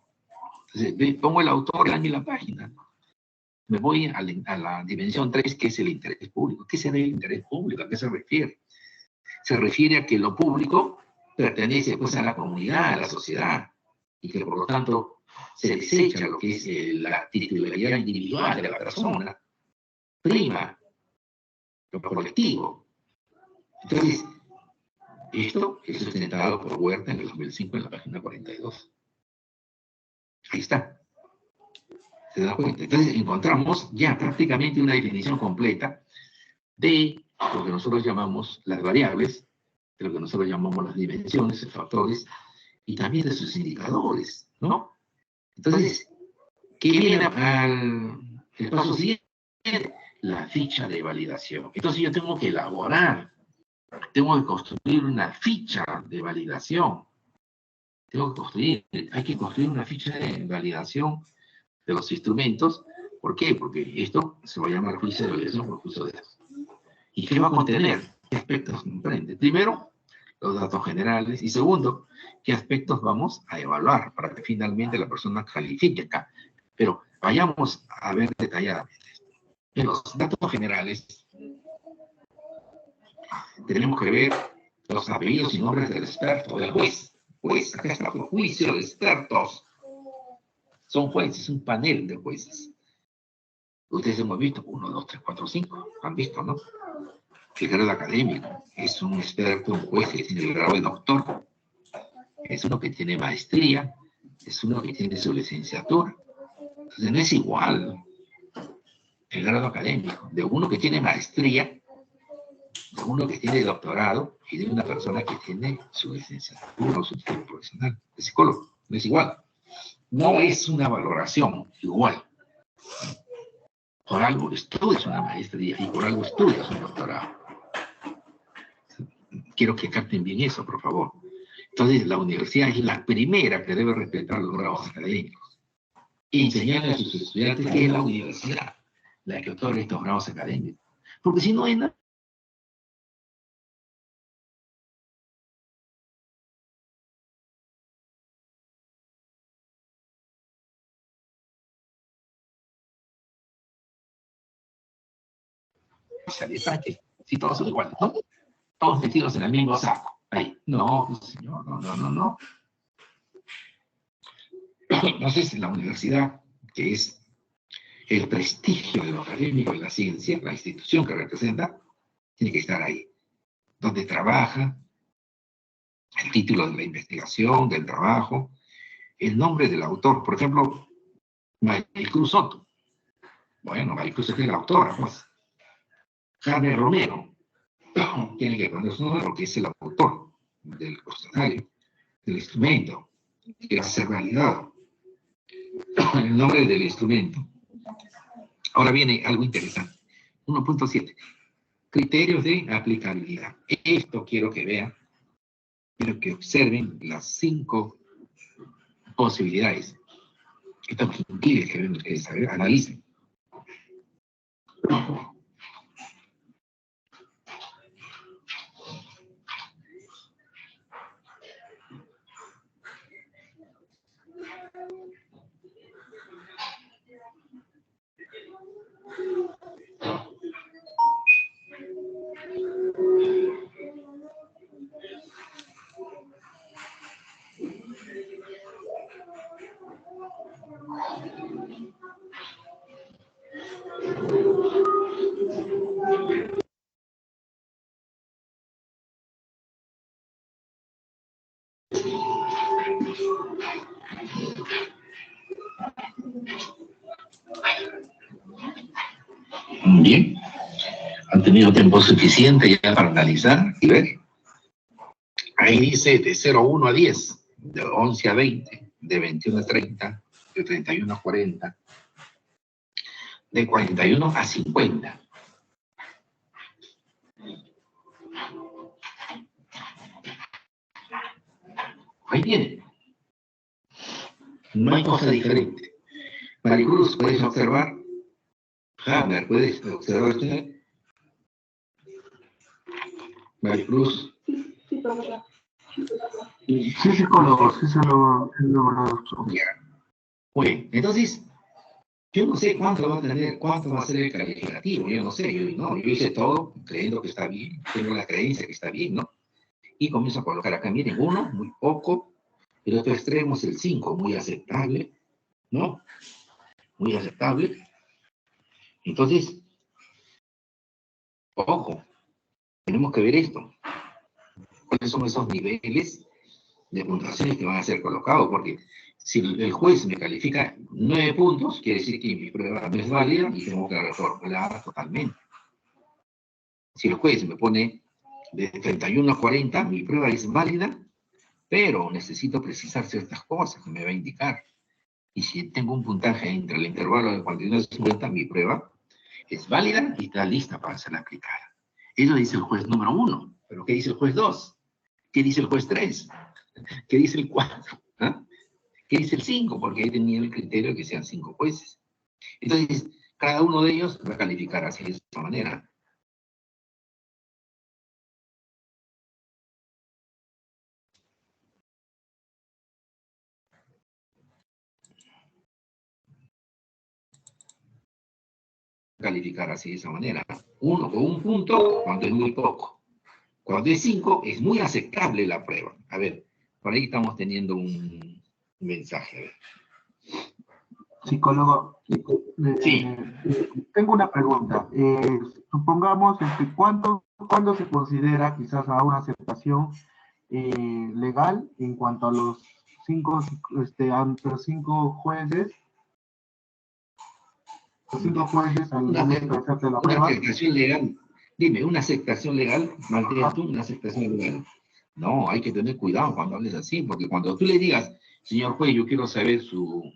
Entonces, pongo el autor, el año y la página. Me voy a la dimensión 3, que es el interés público. ¿Qué será el interés público? ¿A qué se refiere? Se refiere a que lo público pertenece pues, a la comunidad, a la sociedad, y que por lo tanto se desecha lo que es la titularidad individual de la persona, prima lo colectivo. Entonces, esto es sustentado por Huerta en el 2005 en la página 42. Ahí está. ¿Se da cuenta? Entonces encontramos ya prácticamente una definición completa de lo que nosotros llamamos las variables, de lo que nosotros llamamos las dimensiones, factores, y también de sus indicadores, ¿no? Entonces, ¿qué viene al paso siguiente? la ficha de validación. Entonces yo tengo que elaborar, tengo que construir una ficha de validación. Hay que construir una ficha de validación de los instrumentos. ¿Por qué? Porque esto se va a llamar juicio de validación por juicio de datos. ¿Y qué va a contener? ¿Qué aspectos comprende? Primero, los datos generales. Y segundo, ¿qué aspectos vamos a evaluar para que finalmente la persona califique acá? Pero vayamos a ver detalladamente. En los datos generales, tenemos que ver los apellidos y nombres del experto, del juez. Pues acá está el juicio de expertos. Son jueces, un panel de jueces. Ustedes hemos visto 1, 2, 3, 4, 5. Han visto, ¿no? El grado académico es un experto, un juez que tiene el grado de doctor. Es uno que tiene maestría. Es uno que tiene su licenciatura. Entonces no es igual el grado académico de uno que tiene maestría, de uno que tiene doctorado y de una persona que tiene su licenciatura o su título profesional de psicólogo. No es igual. No es una valoración igual. Por algo estudias una maestría y por algo estudias un doctorado. Quiero que capten bien eso, por favor. Entonces, la universidad es la primera que debe respetar los grados académicos y enseñarle a sus estudiantes que es la universidad la que otorga estos grados académicos. Porque si no hay nada, si todos son iguales, ¿no? Todos metidos en el mismo saco. Ahí. No, señor, no. Entonces, la universidad, que es el prestigio de lo académico y la ciencia, la institución que representa, tiene que estar ahí. Donde trabaja, el título de la investigación, del trabajo, el nombre del autor. Por ejemplo, Maricruz Soto. Bueno, Maricruz es la autora, pues. Jaime Romero. Tiene que poner su nombre porque es el autor del cuestionario, del instrumento, que va a ser validado. El nombre del instrumento. Ahora viene algo interesante. 1.7. Criterios de aplicabilidad. Esto quiero que vean, quiero que observen las 5 posibilidades. Esto quiere que ven ustedes, analicen. Bien. Han tenido tiempo suficiente ya para analizar y ver. Ahí dice de 0 a 10, de 11 a 20, de 21 a 30, de 31 a 40, de 41 a 50. Ahí tiene. No hay cosa diferente. Maricruz, ¿puedes observar? Hammer, ¿puedes observar usted? Maricruz. Sí, profesor. Sí, psicólogo, sí se lo he Ya. Bueno, entonces, yo no sé cuánto va a tener, cuánto va a ser el calificativo, yo no sé, yo hice todo creyendo que está bien, tengo la creencia que está bien, ¿no? Y comienzo a colocar acá, miren, 1, muy poco, el otro extremo es el 5, muy aceptable, ¿no? Muy aceptable. Entonces, ojo, tenemos que ver esto. ¿Cuáles son esos niveles de puntuaciones que van a ser colocados? Porque si el juez me califica 9 puntos, quiere decir que mi prueba no es válida y tengo que reformular totalmente. Si el juez me pone de 31 a 40, mi prueba es válida, pero necesito precisar ciertas cosas que me va a indicar. Y si tengo un puntaje entre el intervalo de 49 y 50, mi prueba es válida y está lista para ser aplicada. Eso dice el juez número 1. ¿Pero qué dice el juez 2? ¿Qué dice el juez 3? ¿Qué dice el 4? ¿Ah? ¿Qué dice el 5? Porque ahí tenía el criterio de que sean 5 jueces. Entonces, cada uno de ellos va a calificar así de esta manera. Calificar así de esa manera. 1 con un punto cuando es muy poco. Cuando es 5 es muy aceptable la prueba. A ver, por ahí estamos teniendo un mensaje. A ver. Psicólogo, Sí. tengo una pregunta. Supongamos, ¿cuándo se considera quizás a una aceptación legal en cuanto a los 5 ante los 5 jueces? Los 5 jueces al momento de hacerte la prueba. Una aceptación legal. Dime, ¿una aceptación legal? ¿Malteas tú una aceptación legal? No, hay que tener cuidado cuando hables así, porque cuando tú le digas, señor juez, yo quiero saber su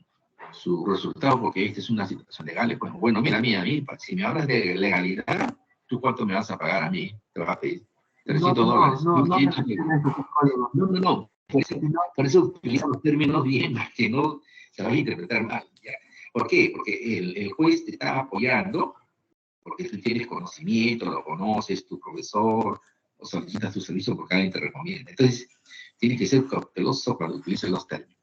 resultado, porque esta es una situación legal, pues bueno, mira, a mí, si me hablas de legalidad, ¿tú cuánto me vas a pagar a mí? Te vas a pedir $300. No. Por eso utiliza los términos bien, para que no se vaya a interpretar mal. ¿Ya? ¿Por qué? Porque el juez te está apoyando, porque tú tienes conocimiento, lo conoces, tu profesor, o solicitas tu servicio porque alguien te recomienda. Entonces, tienes que ser cauteloso cuando utilices los términos.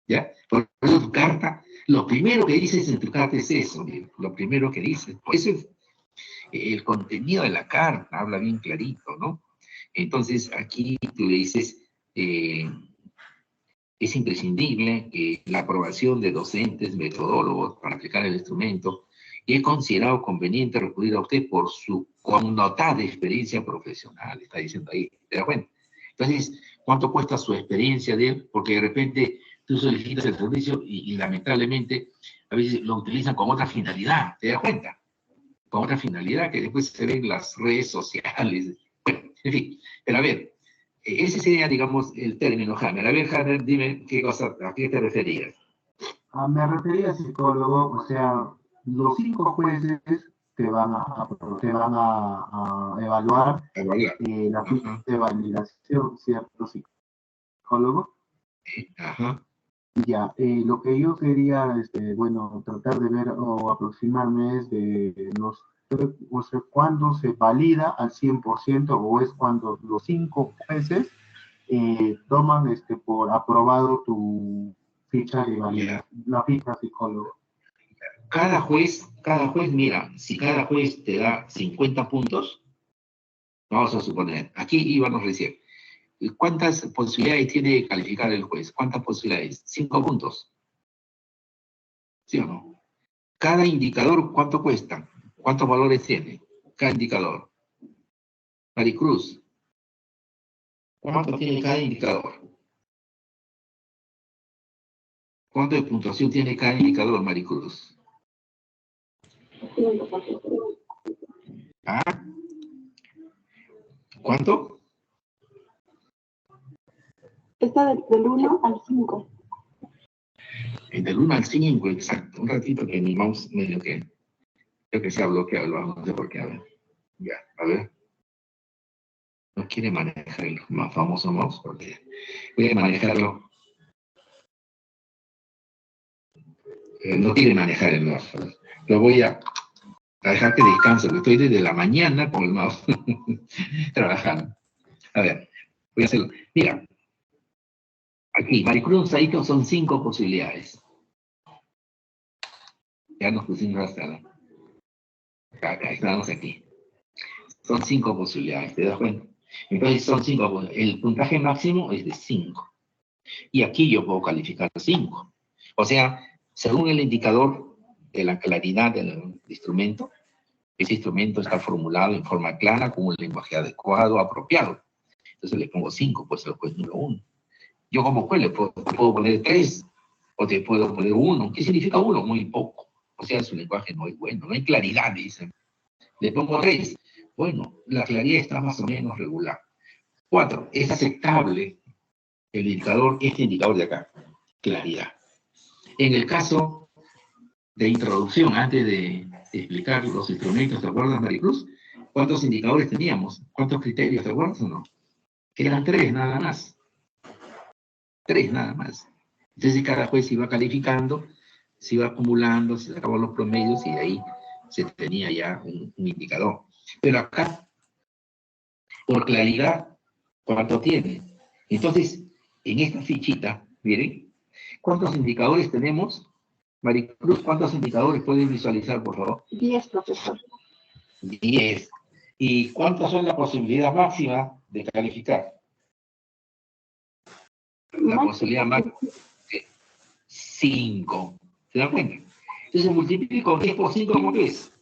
¿Ya? Por eso tu carta, lo primero que dices en tu carta es eso, lo primero que dices. Por eso el contenido de la carta habla bien clarito, ¿no? Entonces, aquí tú le dices, es imprescindible que la aprobación de docentes, metodólogos para aplicar el instrumento, y es considerado conveniente recurrir a usted por su connotada experiencia profesional, está diciendo ahí, ¿te das cuenta? Entonces, ¿cuánto cuesta su experiencia de él? Porque de repente tú solicitas el servicio y lamentablemente a veces lo utilizan con otra finalidad, ¿te das cuenta? Con otra finalidad que después se ve en las redes sociales. Bueno, en fin, pero a ver, ese sería, digamos, el término Hammer. A ver, Hammer, dime a qué te referías. Me refería, psicólogo, o sea, los 5 jueces te van a evaluar la ficha de validación, ¿cierto, psicólogo? Ajá. Ya, lo que yo quería, bueno, tratar de ver o aproximarme es de o sea, cuándo se valida al 100% o es cuando los 5 jueces toman por aprobado tu ficha de validación, la ficha psicólogo. Cada juez, mira, si cada juez te da 50 puntos, vamos a suponer, aquí íbamos recién, ¿cuántas posibilidades tiene de calificar el juez? ¿Cuántas posibilidades? 5 puntos. ¿Sí o no? Cada indicador, ¿cuánto cuesta? ¿Cuántos valores tiene? Cada indicador. Maricruz, ¿cuánto tiene cada indicador? ¿Cuánto de puntuación tiene cada indicador, Maricruz? ¿Ah? ¿Cuánto? Está del 1 al 5. Del 1 al 5, exacto. Un ratito que mi mouse medio que creo que se ha bloqueado, no sé por qué, a ver. Ya, a ver. No quiere manejar el más famoso mouse porque voy a manejarlo. No quiere manejar el mouse. Lo voy a dejar que descanse, porque estoy desde la mañana con el mouse trabajando. A ver, voy a hacerlo. Mira, aquí, Maricruz, ahí son 5 posibilidades. Ya nos pusimos hasta la... Acá, estamos aquí. Son 5 posibilidades, ¿te das cuenta? Entonces son 5. El puntaje máximo es de 5. Y aquí yo puedo calificar 5. O sea, según el indicador de la claridad del instrumento, ese instrumento está formulado en forma clara, con un lenguaje adecuado, apropiado. Entonces le pongo 5, pues el juez número 1. Yo como juez le puedo poner 3, o te puedo poner 1. ¿Qué significa 1? Muy poco. O sea, su lenguaje no es bueno, no hay claridad, dicen. Le pongo 3. Bueno, la claridad está más o menos regular. 4. Es aceptable el indicador, este indicador de acá, claridad. En el caso de introducción, antes de explicar los instrumentos, ¿te acuerdas, Maricruz? ¿Cuántos indicadores teníamos? ¿Cuántos criterios, te acuerdas o no? Que eran 3 nada más. 3 nada más. Entonces cada juez iba calificando, se iba acumulando, se sacaban los promedios y de ahí se tenía ya un indicador. Pero acá, por claridad, ¿cuánto tiene? Entonces, en esta fichita, miren, ¿cuántos indicadores tenemos? Maricruz, ¿cuántos indicadores pueden visualizar, por favor? 10, profesor. 10. ¿Y cuántas son la posibilidad máxima de calificar? La posibilidad máxima es 5. ¿Se dan cuenta? Entonces multiplico 10 por 5, ¿cómo que es?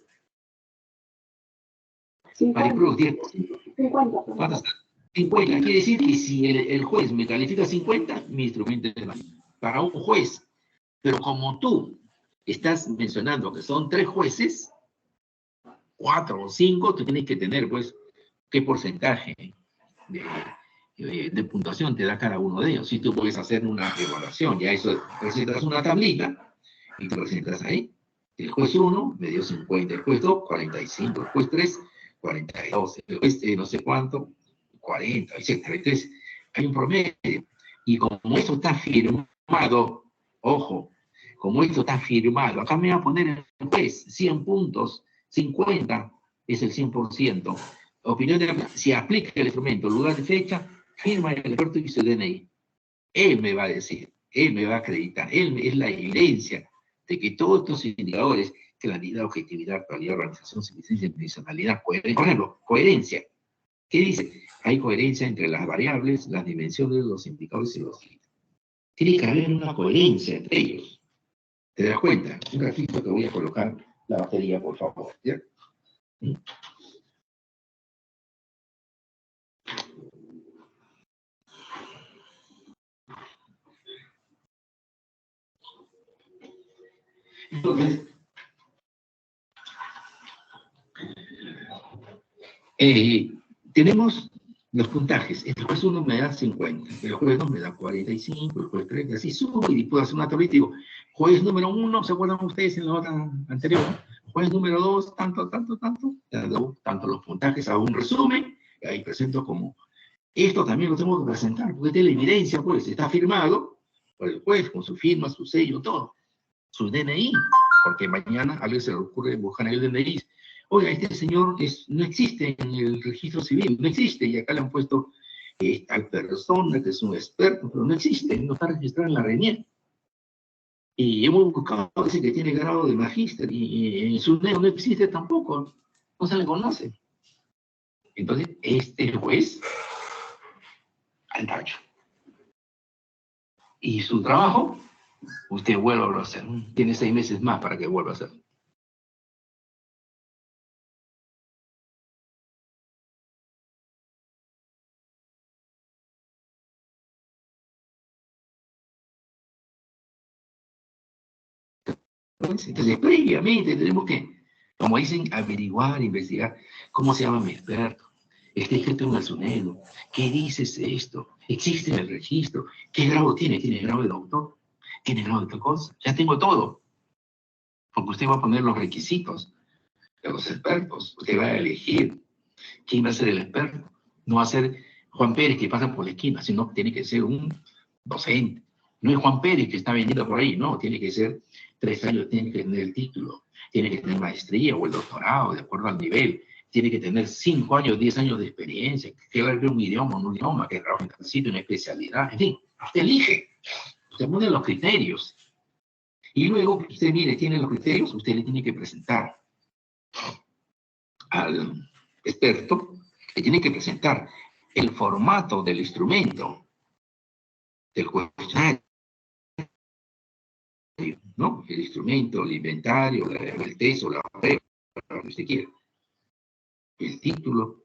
50. Maricruz, 10 por 5. 50. ¿Cuántas? 50. Quiere decir que si el juez me califica 50, mi instrumento es válido. Para un juez. Pero como tú estás mencionando que son 3 jueces, 4 o 5, tú tienes que tener, pues, qué porcentaje de puntuación te da cada uno de ellos. Si tú puedes hacer una evaluación, ya eso, presentas una tablita y te presentas ahí. El juez 1 me dio 50, el juez 2, 45, el juez 3, 42, el juez no sé cuánto, 40, etc. Entonces, hay un promedio. Y como eso está firmado, ojo, como esto está firmado, acá me va a poner el juez 100 puntos, 50 es el 100%. Opinión de la, si aplica el instrumento, lugar de fecha, firma el experto y su DNI. Él me va a decir, él me va a acreditar, él es la evidencia de que todos estos indicadores, claridad, objetividad, actualidad, organización, suficiencia, intencionalidad, coherencia. Por ejemplo, coherencia. ¿Qué dice? Hay coherencia entre las variables, las dimensiones, los indicadores y los límites. Tiene que haber una coherencia entre ellos. ¿Te das cuenta? Un ratito que voy a colocar la batería, por favor. ¿Ya? Entonces, tenemos los puntajes. El juez 1 me da 50, el juez 2 me da 45, el juez 3, así subo y puedo hacer una tablita y digo, juez número 1, ¿se acuerdan ustedes en la hora anterior? Juez número 2, tanto, tanto los puntajes, hago un resumen, y ahí presento como, esto también lo tengo que presentar, porque tiene la evidencia, pues, está firmado por el juez, con su firma, su sello, todo, su DNI, porque mañana a alguien se le ocurre buscar el DNI. Oiga, este señor no existe en el registro civil, no existe, y acá le han puesto tal persona que es un experto, pero no existe, no está registrado en la RENIEC. Y hemos buscado, dice que tiene grado de magíster, y en su no existe tampoco, no se le conoce. Entonces, este juez, al tacho. Y su trabajo, usted vuelve a hacer. Tiene 6 meses más para que vuelva a hacer. Entonces, previamente tenemos que, como dicen, averiguar, investigar cómo se llama mi experto. Está escrito en el SUNEDO. ¿Qué dice esto? ¿Existe en el registro? ¿Qué grado tiene? ¿Tiene grado de doctor? ¿Tiene grado de otra cosa? Ya tengo todo. Porque usted va a poner los requisitos de los expertos. Usted va a elegir quién va a ser el experto. No va a ser Juan Pérez que pasa por la esquina, sino que tiene que ser un docente. No es Juan Pérez que está vendiendo por ahí, no. Tiene que ser 3 años, tiene que tener el título, tiene que tener maestría o el doctorado, de acuerdo al nivel. Tiene que tener 5 años, 10 años de experiencia, que hablar un idioma, que trabaja en tal sitio, una especialidad, en fin. Usted elige, usted pone los criterios. Y luego, usted mire, tiene los criterios, usted le tiene que presentar al experto, le tiene que presentar el formato del instrumento, del cuestionario, ¿no? El instrumento, el inventario, el texto, la prueba, lo que usted quiera. El título,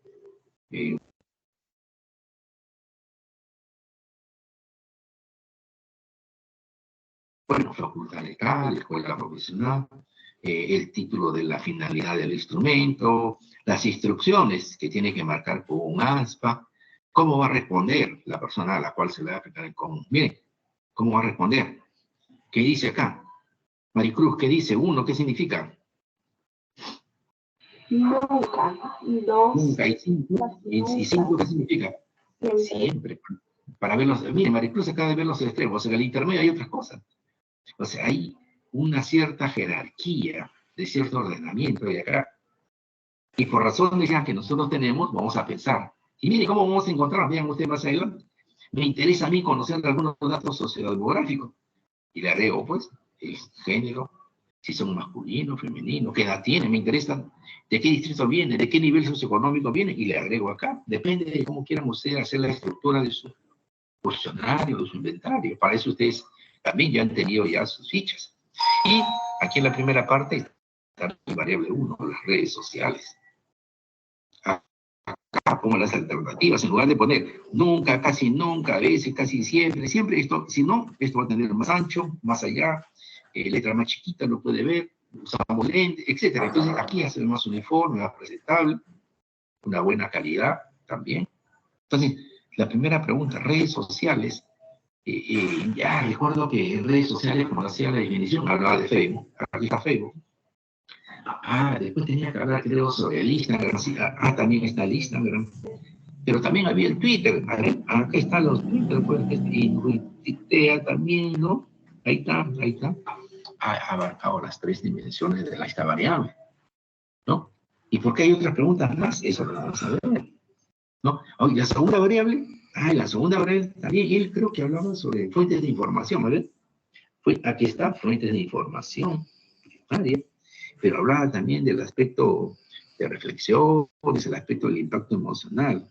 bueno, facultad legal, escuela profesional, el título de la finalidad del instrumento, las instrucciones que tiene que marcar con un aspa, cómo va a responder la persona a la cual se le va a aplicar el común. Miren, cómo va a responder. ¿Qué dice acá? Maricruz, ¿qué dice? 1, ¿qué significa? Nunca. Y 2, Nunca. ¿Y 5? ¿Y 5 qué significa? siempre. Siempre. Para ver los... Mire, Maricruz acaba de ver los extremos. En el intermedio hay otras cosas. O sea, hay una cierta jerarquía, de cierto ordenamiento de acá. Y por razones ya que nosotros tenemos, vamos a pensar. Y mire cómo vamos a encontrar, vean ustedes más adelante. Me interesa a mí conocer algunos datos sociodemográficos. Y le agrego, pues, el género, si son masculinos, femeninos, qué edad tienen, me interesan, de qué distrito viene, de qué nivel socioeconómico viene, y le agrego acá. Depende de cómo quieran ustedes hacer la estructura de su cuestionario, de su inventario. Para eso ustedes también ya han tenido ya sus fichas. Y aquí en la primera parte está la variable 1, las redes sociales. Acá pongo las alternativas, en lugar de poner nunca, casi nunca, a veces, casi siempre, siempre esto, si no, esto va a tener más ancho, más allá, letra más chiquita, lo puede ver, usamos lentes, etc. Entonces aquí hace más uniforme, más presentable, una buena calidad también. Entonces, la primera pregunta, redes sociales. Ya recuerdo que en redes sociales, como hacía la definición, hablaba de Facebook. Aquí está Facebook. Después tenía que hablar, creo, sobre el Instagram. Sí, también está el Instagram. Pero también había el Twitter. Aquí están los Twitter, pues, y tuitea también, ¿no? Ahí está, ahí está. Ha abarcado las 3 dimensiones de esta variable, ¿no? ¿Y por qué hay otras preguntas más? Eso lo vamos a ver, ¿no? Oye, la segunda variable, la segunda variable también, él creo que hablaba sobre fuentes de información, ¿vale? Aquí está, fuentes de información, primaria, pero hablaba también del aspecto de reflexión, el aspecto del impacto emocional.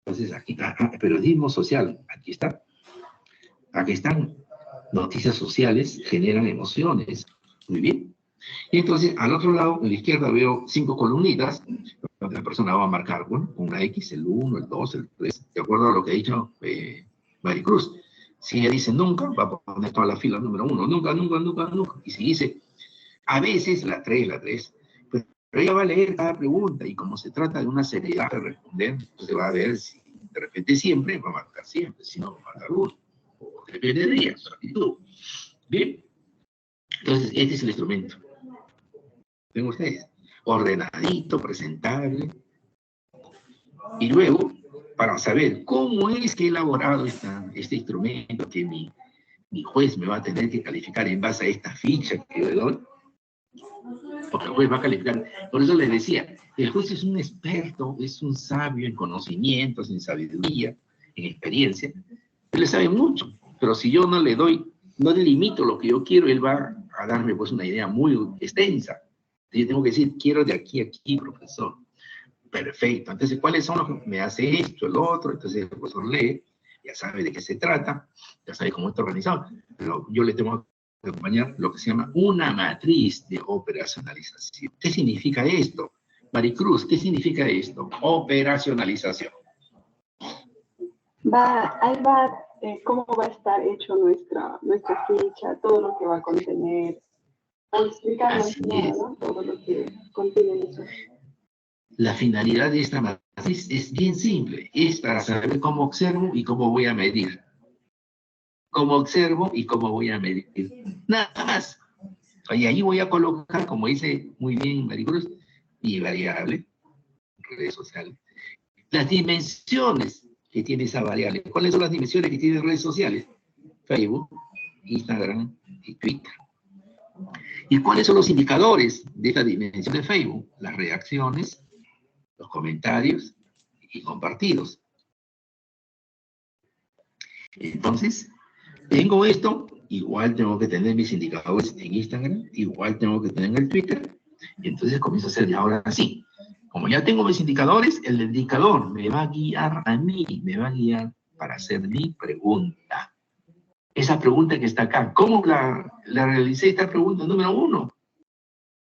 Entonces, aquí está, periodismo social, aquí está. Aquí están, noticias sociales generan emociones, muy bien. Y entonces, al otro lado, en la izquierda, veo 5 columnitas, donde la persona va a marcar, bueno, con una X, el 1, el 2, el 3, de acuerdo a lo que ha dicho Maricruz. Si ella dice nunca, va a poner toda la fila número 1, nunca, nunca, nunca, nunca. Y si dice, a veces, la 3, pues, pero ella va a leer cada pregunta, y como se trata de una seriedad de responder, pues va a ver si de repente siempre, va a marcar siempre, si no, va a marcar 1. O depende de ella, su actitud. Bien, entonces, este es el instrumento. ¿Ven ustedes? Ordenadito, presentable. Y luego, para saber cómo es que he elaborado este instrumento que mi juez me va a tener que calificar en base a esta ficha que le doy, porque el juez va a calificar. Por eso les decía, el juez es un experto, es un sabio en conocimientos, en sabiduría, en experiencia. Él le sabe mucho, pero si yo no le doy, no le limito lo que yo quiero, él va a darme pues una idea muy extensa. Yo tengo que decir, quiero de aquí a aquí, profesor. Perfecto. Entonces, ¿cuáles son los que me hace esto, el otro? Entonces, el profesor lee, ya sabe de qué se trata, ya sabe cómo está organizado. Pero yo le tengo que acompañar lo que se llama una matriz de operacionalización. ¿Qué significa esto? Maricruz, ¿qué significa esto? Operacionalización. Ahí va, cómo va a estar hecho nuestra ficha, todo lo que va a contener. Explicarnos ¿no? Todo lo que contiene eso. La finalidad de esta matriz es bien simple, es para saber cómo observo y cómo voy a medir. Cómo observo y cómo voy a medir. Nada más. Y ahí voy a colocar, como dice muy bien Maricruz, mi variable, redes sociales. Las dimensiones que tiene esa variable. ¿Cuáles son las dimensiones que tienen redes sociales? Facebook, Instagram y Twitter. ¿Y cuáles son los indicadores de esta dimensión de Facebook? Las reacciones, los comentarios y compartidos. Entonces, tengo esto, igual tengo que tener mis indicadores en Instagram, igual tengo que tener en el Twitter, y entonces comienzo a hacer ahora sí. Como ya tengo mis indicadores, el indicador me va a guiar a mí, me va a guiar para hacer mi pregunta. Esa pregunta que está acá, ¿cómo la realicé esta pregunta número 1?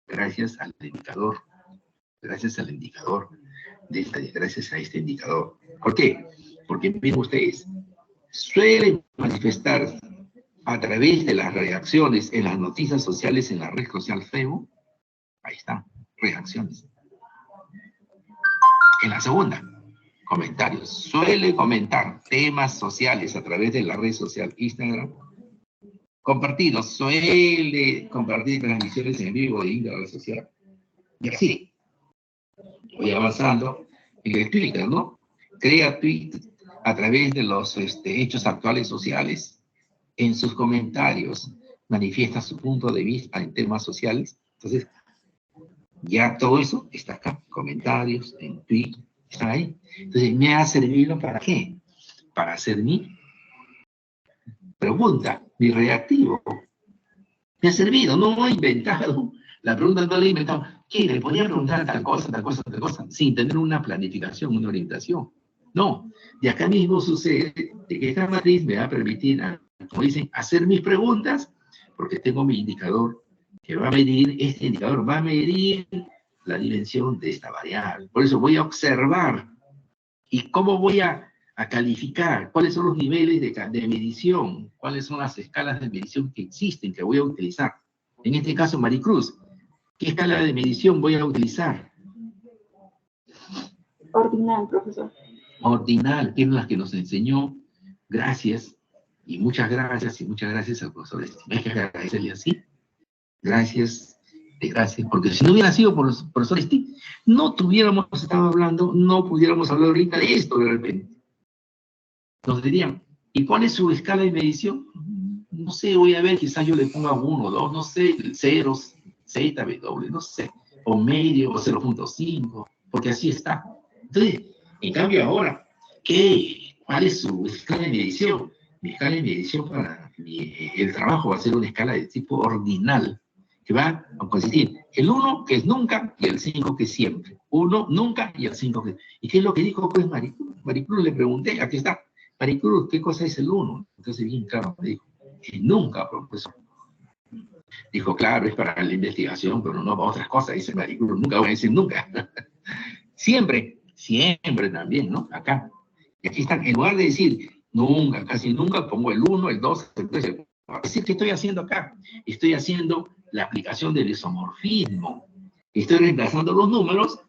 Gracias al indicador, gracias al indicador, gracias a este indicador. ¿Por qué? Porque miren ustedes, suelen manifestar a través de las reacciones en las noticias sociales en la red social Facebook. Ahí están, reacciones. En la segunda, comentarios. Suele comentar temas sociales a través de la red social Instagram. compartido. Suele compartir transmisiones en vivo de índole social. Y así, voy avanzando en el Twitter, ¿no? Crea tweets a través de los hechos actuales sociales. En sus comentarios manifiesta su punto de vista en temas sociales. Entonces, ya todo eso está acá. Comentarios, en tweet, está ahí. Entonces, ¿me ha servido para qué? Para hacer mi pregunta, mi reactivo. Me ha servido, no he inventado. La pregunta no la he inventado. ¿Qué? Le podría preguntar tal cosa, tal cosa, tal cosa, sin tener una planificación, una orientación. No. Y acá mismo sucede que esta matriz me va a permitir, como dicen, hacer mis preguntas, porque tengo mi indicador que va a medir, este indicador va a medir la dimensión de esta variable. Por eso voy a observar. ¿Y cómo voy a calificar? ¿Cuáles son los niveles de medición? ¿Cuáles son las escalas de medición que existen, que voy a utilizar? En este caso, Maricruz, ¿qué escala de medición voy a utilizar? Ordinal, profesor. Ordinal, que es la que nos enseñó. Gracias, y muchas gracias al profesor. ¿Ves que agradecerle así? Gracias, gracias, porque si no hubiera sido por el profesor Steve, no tuviéramos estado hablando, no pudiéramos hablar ahorita de esto de repente. Nos dirían, ¿y cuál es su escala de medición? No sé, voy a ver, quizás yo le ponga 1, 2, no sé, ceros, Z, W, no sé, o medio, o 0.5, porque así está. Entonces, en cambio ahora, ¿cuál es su escala de medición? Mi escala de medición para el trabajo va a ser una escala de tipo ordinal, que va a consistir el 1, que es nunca, y el 5, que es siempre. 1, nunca, y el 5, que... ¿Y qué es lo que dijo, pues, Maricruz? Maricruz le pregunté, aquí está. Maricruz, ¿qué cosa es el 1? Entonces, bien claro, me dijo, nunca, profesor. Dijo, claro, es para la investigación, pero no para otras cosas, dice Maricruz, nunca voy a decir nunca. Siempre también, ¿no? Acá. Y aquí están, en lugar de decir nunca, casi nunca, pongo el 1, el 2, el 3, el 4. Es decir, ¿qué estoy haciendo acá? Estoy haciendo la aplicación del isomorfismo. Estoy reemplazando los números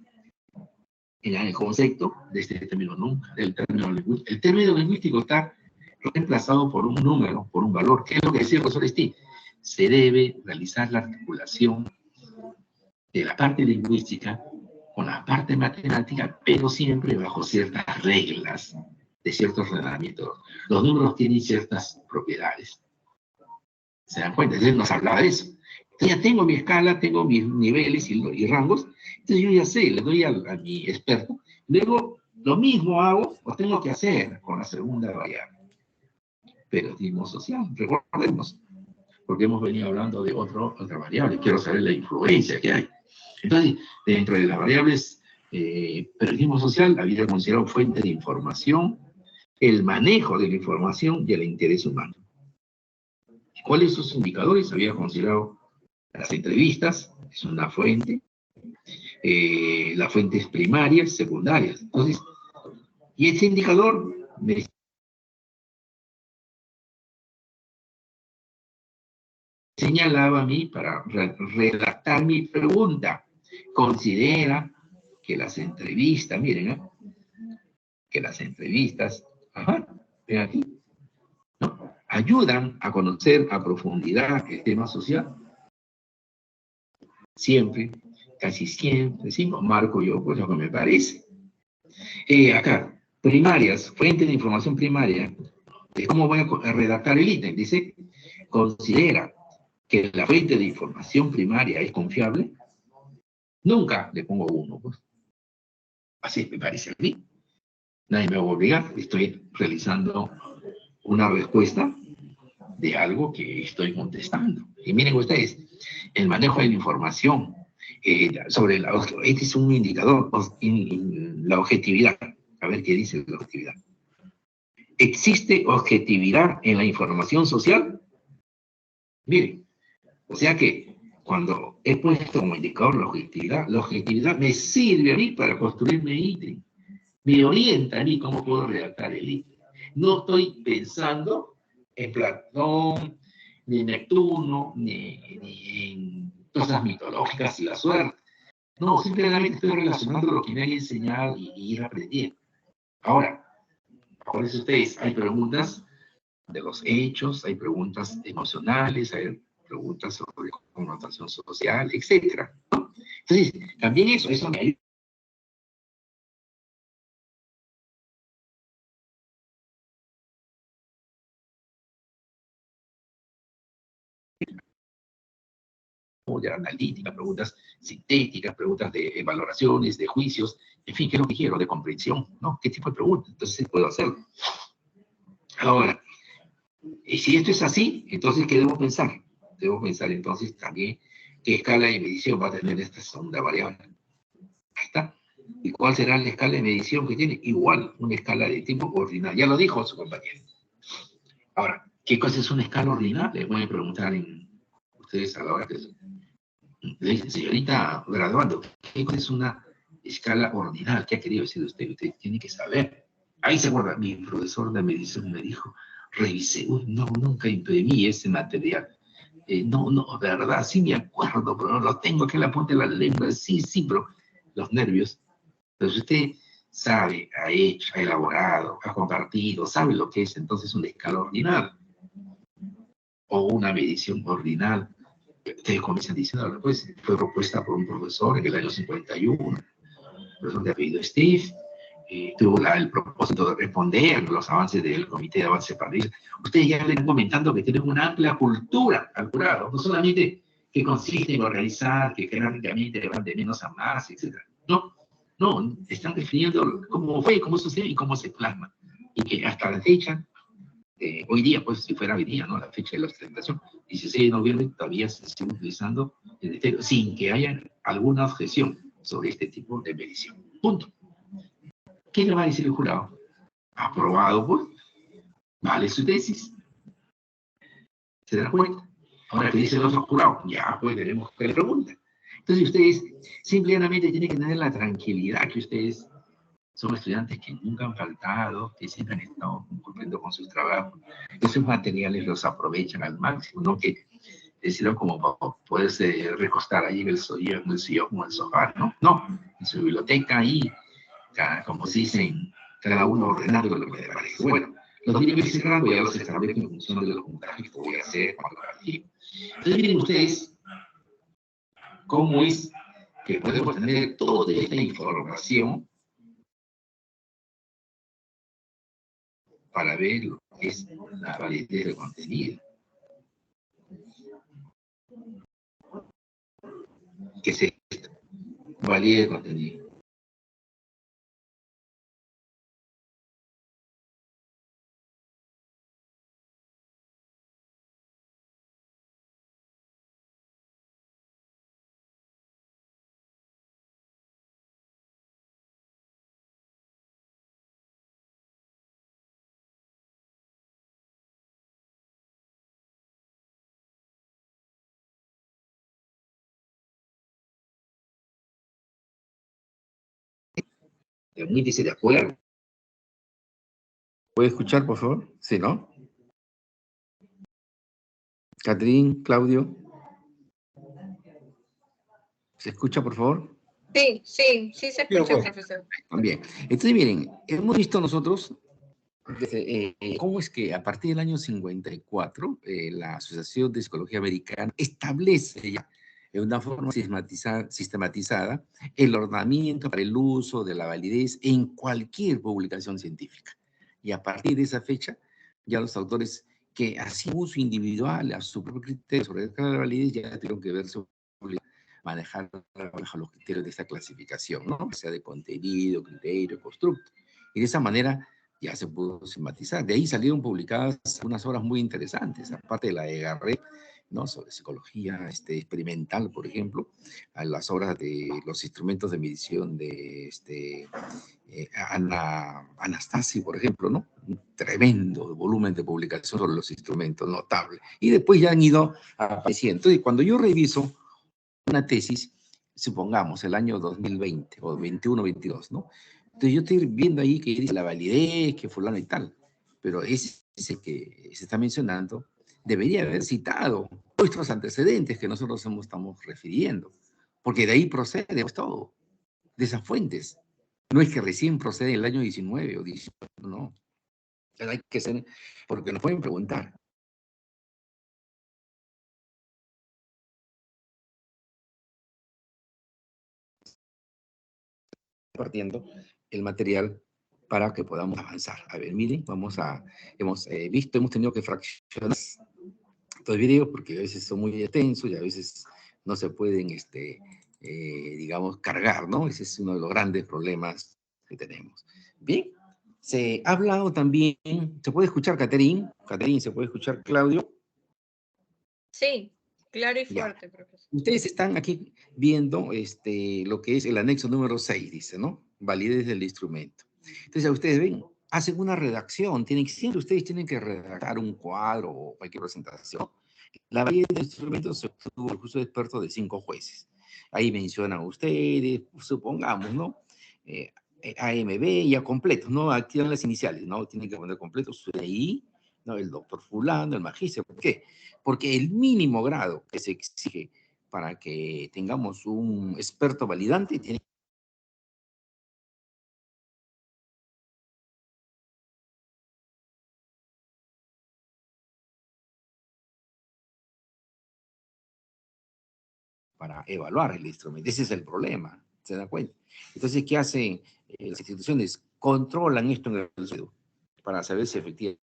en el concepto de este término nunca, del término lingüístico. El término lingüístico está reemplazado por un número, por un valor. ¿Qué es lo que decía el profesor Steve? Se debe realizar la articulación de la parte lingüística con la parte matemática, pero siempre bajo ciertas reglas, de ciertos ordenamientos. Los números tienen ciertas propiedades. ¿Se dan cuenta? Entonces nos hablaba de eso. Entonces ya tengo mi escala, tengo mis niveles y rangos, entonces yo ya sé, le doy a mi experto. Luego, lo mismo hago, o tengo que hacer con la segunda variable. Periodismo social, recordemos, porque hemos venido hablando de otra variable. Quiero saber la influencia que hay. Entonces, dentro de las variables, periodismo social había considerado fuente de información, el manejo de la información y el interés humano. ¿Cuáles son sus indicadores? Había considerado las entrevistas, es una fuente, las fuentes primarias, secundarias. Entonces, y ese indicador me señalaba a mí para redactar mi pregunta. Considera que las entrevistas, miren, que las entrevistas, ven aquí, ¿no? Ayudan a conocer a profundidad el tema social. Siempre, casi siempre, sí, marco yo, pues lo que me parece. Acá, primarias, fuente de información primaria. ¿Cómo voy a redactar el ítem? Dice, considera que la fuente de información primaria es confiable. Nunca le pongo 1, pues. Así me parece a mí. Nadie me va a obligar. Estoy realizando una respuesta de algo que estoy contestando. Y miren ustedes, el manejo de la información sobre este es un indicador, la objetividad. A ver qué dice la objetividad. ¿Existe objetividad en la información social? Miren, o sea que cuando he puesto como indicador la objetividad me sirve a mí para construir mi ítem. Me orienta a mí cómo puedo redactar el ítem. No estoy pensando en Platón, ni en Neptuno, ni en cosas mitológicas y la suerte. No, simplemente estoy relacionando lo que me han enseñado y ir aprendiendo. Ahora, por eso ustedes, hay preguntas de los hechos, hay preguntas emocionales, hay preguntas sobre connotación social, etcétera, ¿no? Entonces, también eso me ayuda. De analítica, preguntas sintéticas, preguntas de valoraciones, de juicios, en fin, ¿qué es lo que quiero? De comprensión, ¿no? ¿Qué tipo de preguntas? Entonces, puedo hacerlo. Ahora, y si esto es así, entonces, ¿qué debo pensar? Debo pensar entonces también qué escala de medición va a tener esta segunda variable. Ahí está. ¿Y cuál será la escala de medición que tiene? Igual, una escala de tipo ordinal. Ya lo dijo su compañero. Ahora, ¿qué cosa es una escala ordinal? Le voy a preguntar ustedes a la hora que le dicen, señorita graduando, ¿qué cosa es una escala ordinal? ¿Qué ha querido decir usted? Usted tiene que saber. Ahí se acuerda, mi profesor de medición me dijo, revisé, uy, no, nunca imprimí ese material. No, verdad, sí me acuerdo, pero no lo tengo que la punta de la lengua, sí, pero los nervios. Entonces usted sabe, ha hecho, ha elaborado, ha compartido, sabe lo que es entonces una escala ordinal o una medición ordinal. Ustedes comienzan diciendo, pues fue propuesta por un profesor en el año 51, profesor de apellido Steve, tuvo el propósito de responder a los avances del Comité de Avance París. Ustedes ya ven comentando que tienen una amplia cultura al jurado, no solamente que consiste en organizar, que jerárquicamente van de menos a más, etc. No, están definiendo cómo fue, cómo sucede y cómo se plasma. Y que hasta la fecha, hoy día, pues si fuera hoy día, ¿no? La fecha de la presentación, 16 de noviembre, todavía se sigue utilizando el criterio, sin que haya alguna objeción sobre este tipo de medición. Punto. ¿Qué le va a decir el jurado? Aprobado, pues. Vale su tesis. ¿Se dan cuenta? Ahora, ¿qué dice el otro jurado? Ya, pues, veremos qué le pregunta. Entonces, ustedes simplemente tienen que tener la tranquilidad que ustedes son estudiantes que nunca han faltado, que siempre han estado cumpliendo con sus trabajos. Esos materiales los aprovechan al máximo, no que decirlo como para poderse recostar ahí en el sillón o en el sofá, no, en su biblioteca ahí, como se dice, cada uno ordenando lo que le parece. Bueno, los niveles cerrados ya los establezco en función de los puntajes que voy a hacer cuando califico. Entonces miren ustedes cómo es que podemos tener toda esta información para ver lo que es la validez del contenido. ¿Qué es esto? Validez del contenido. Un índice de acuerdo. ¿Puede escuchar, por favor? Sí, ¿no? Catherine, Claudio. ¿Se escucha, por favor? Sí, se escucha, profesor. Bien. Entonces, miren, hemos visto nosotros cómo es que a partir del año 54 la Asociación de Psicología Americana establece ya de una forma sistematizada el ordenamiento para el uso de la validez en cualquier publicación científica. Y a partir de esa fecha, ya los autores que hacían uso individual a su propio criterio sobre la validez ya tuvieron que verse obligados a manejar bajo los criterios de esta clasificación, ¿no? Que sea de contenido, criterio, constructo. Y de esa manera ya se pudo sistematizar. De ahí salieron publicadas unas obras muy interesantes, aparte de la de Garrett, ¿no? Sobre psicología experimental, por ejemplo, a las obras de los instrumentos de medición de Anastasi, por ejemplo, ¿no? Un tremendo volumen de publicación sobre los instrumentos, notable. Y después ya han ido apareciendo. Entonces, cuando yo reviso una tesis, supongamos el año 2020 o 21-22, ¿no? Entonces yo estoy viendo ahí que dice la validez, que fulano y tal, pero ese que se está mencionando debería haber citado nuestros antecedentes que nosotros estamos refiriendo, porque de ahí procede pues, todo, de esas fuentes. No es que recién procede el año 19 o 18, no. Hay que ser, porque nos pueden preguntar. Compartiendo el material para que podamos avanzar. A ver, miren, hemos tenido que fraccionar estos videos porque a veces son muy extensos y a veces no se pueden, digamos, cargar, ¿no? Ese es uno de los grandes problemas que tenemos. Bien, se ha hablado también, ¿se puede escuchar, Caterín? Caterín, ¿se puede escuchar, Claudio? Sí, claro y Ya. fuerte, profesor. Ustedes están aquí viendo lo que es el anexo número 6, dice, ¿no? Validez del instrumento. Entonces, ustedes ven, hacen una redacción, siempre ustedes tienen que redactar un cuadro o cualquier presentación. La validez del instrumento se obtuvo el juicio de experto de 5 jueces. Ahí mencionan ustedes, supongamos, ¿no? AMB ya completos, no activan las iniciales, ¿no? Tienen que poner completos, su DNI, ¿no? El doctor fulano, el magíster. ¿Por qué? Porque el mínimo grado que se exige para que tengamos un experto validante tiene para evaluar el instrumento. Ese es el problema, ¿se dan cuenta? Entonces, ¿qué hacen las instituciones? Controlan esto en el CEDU para saber si efectivamente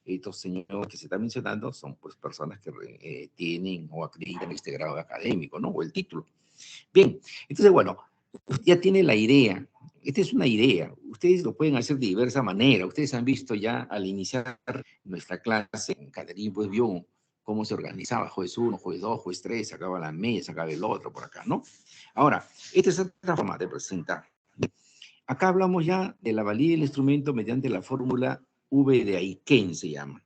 estos señores que se están mencionando son pues personas que tienen o acreditan este grado académico, ¿no? O el título. Bien, entonces, bueno, ya tiene la idea. Esta es una idea. Ustedes lo pueden hacer de diversa manera. Ustedes han visto ya al iniciar nuestra clase, Caterín pues vio cómo se organizaba, juez 1, juez 2, juez 3, sacaba la media, sacaba el otro por acá, ¿no? Ahora, esta es otra forma de presentar. Acá hablamos ya de la validez del instrumento mediante la fórmula V de Aiken, se llama.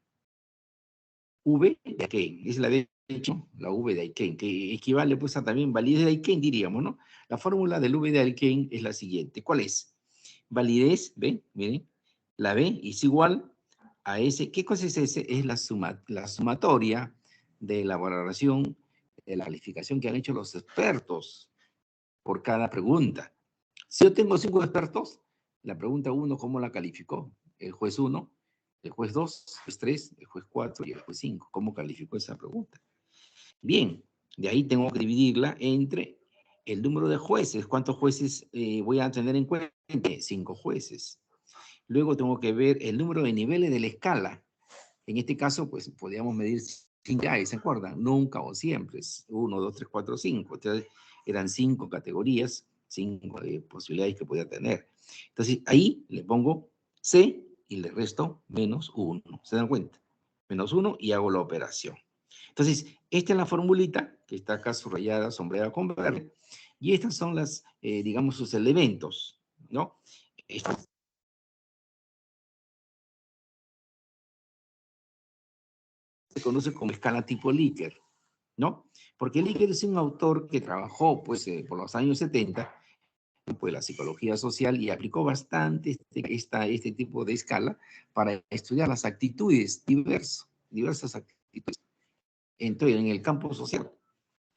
V de Aiken, es la de hecho, la V de Aiken, que equivale pues a también validez de Aiken, diríamos, ¿no? La fórmula del V de Aiken es la siguiente. ¿Cuál es? Validez, ¿ven? Miren, la V es igual a S. ¿Qué cosa es S? Es la sumatoria de la valoración, de la calificación que han hecho los expertos por cada pregunta. Si yo tengo 5 expertos, la pregunta 1, ¿cómo la calificó? El juez 1, el juez 2, el juez 3, el juez 4 y el juez 5. ¿Cómo calificó esa pregunta? Bien, de ahí tengo que dividirla entre el número de jueces. ¿Cuántos jueces voy a tener en cuenta? 5 jueces. Luego tengo que ver el número de niveles de la escala. En este caso, pues, podríamos medir 5, ¿se acuerdan? Nunca o siempre. 1, 2, 3, 4, 5. Entonces, eran 5 categorías, 5 posibilidades que podía tener. Entonces, ahí le pongo C y le resto menos 1. ¿Se dan cuenta? Menos 1 y hago la operación. Entonces, esta es la formulita que está acá subrayada, sombreada con verde. Y estas son las, digamos, sus elementos, ¿no? Esto se conoce como escala tipo Likert, ¿no? Porque Likert es un autor que trabajó, pues, por los años 70, pues, la psicología social y aplicó bastante este tipo de escala para estudiar las actitudes diversas actitudes en el campo social.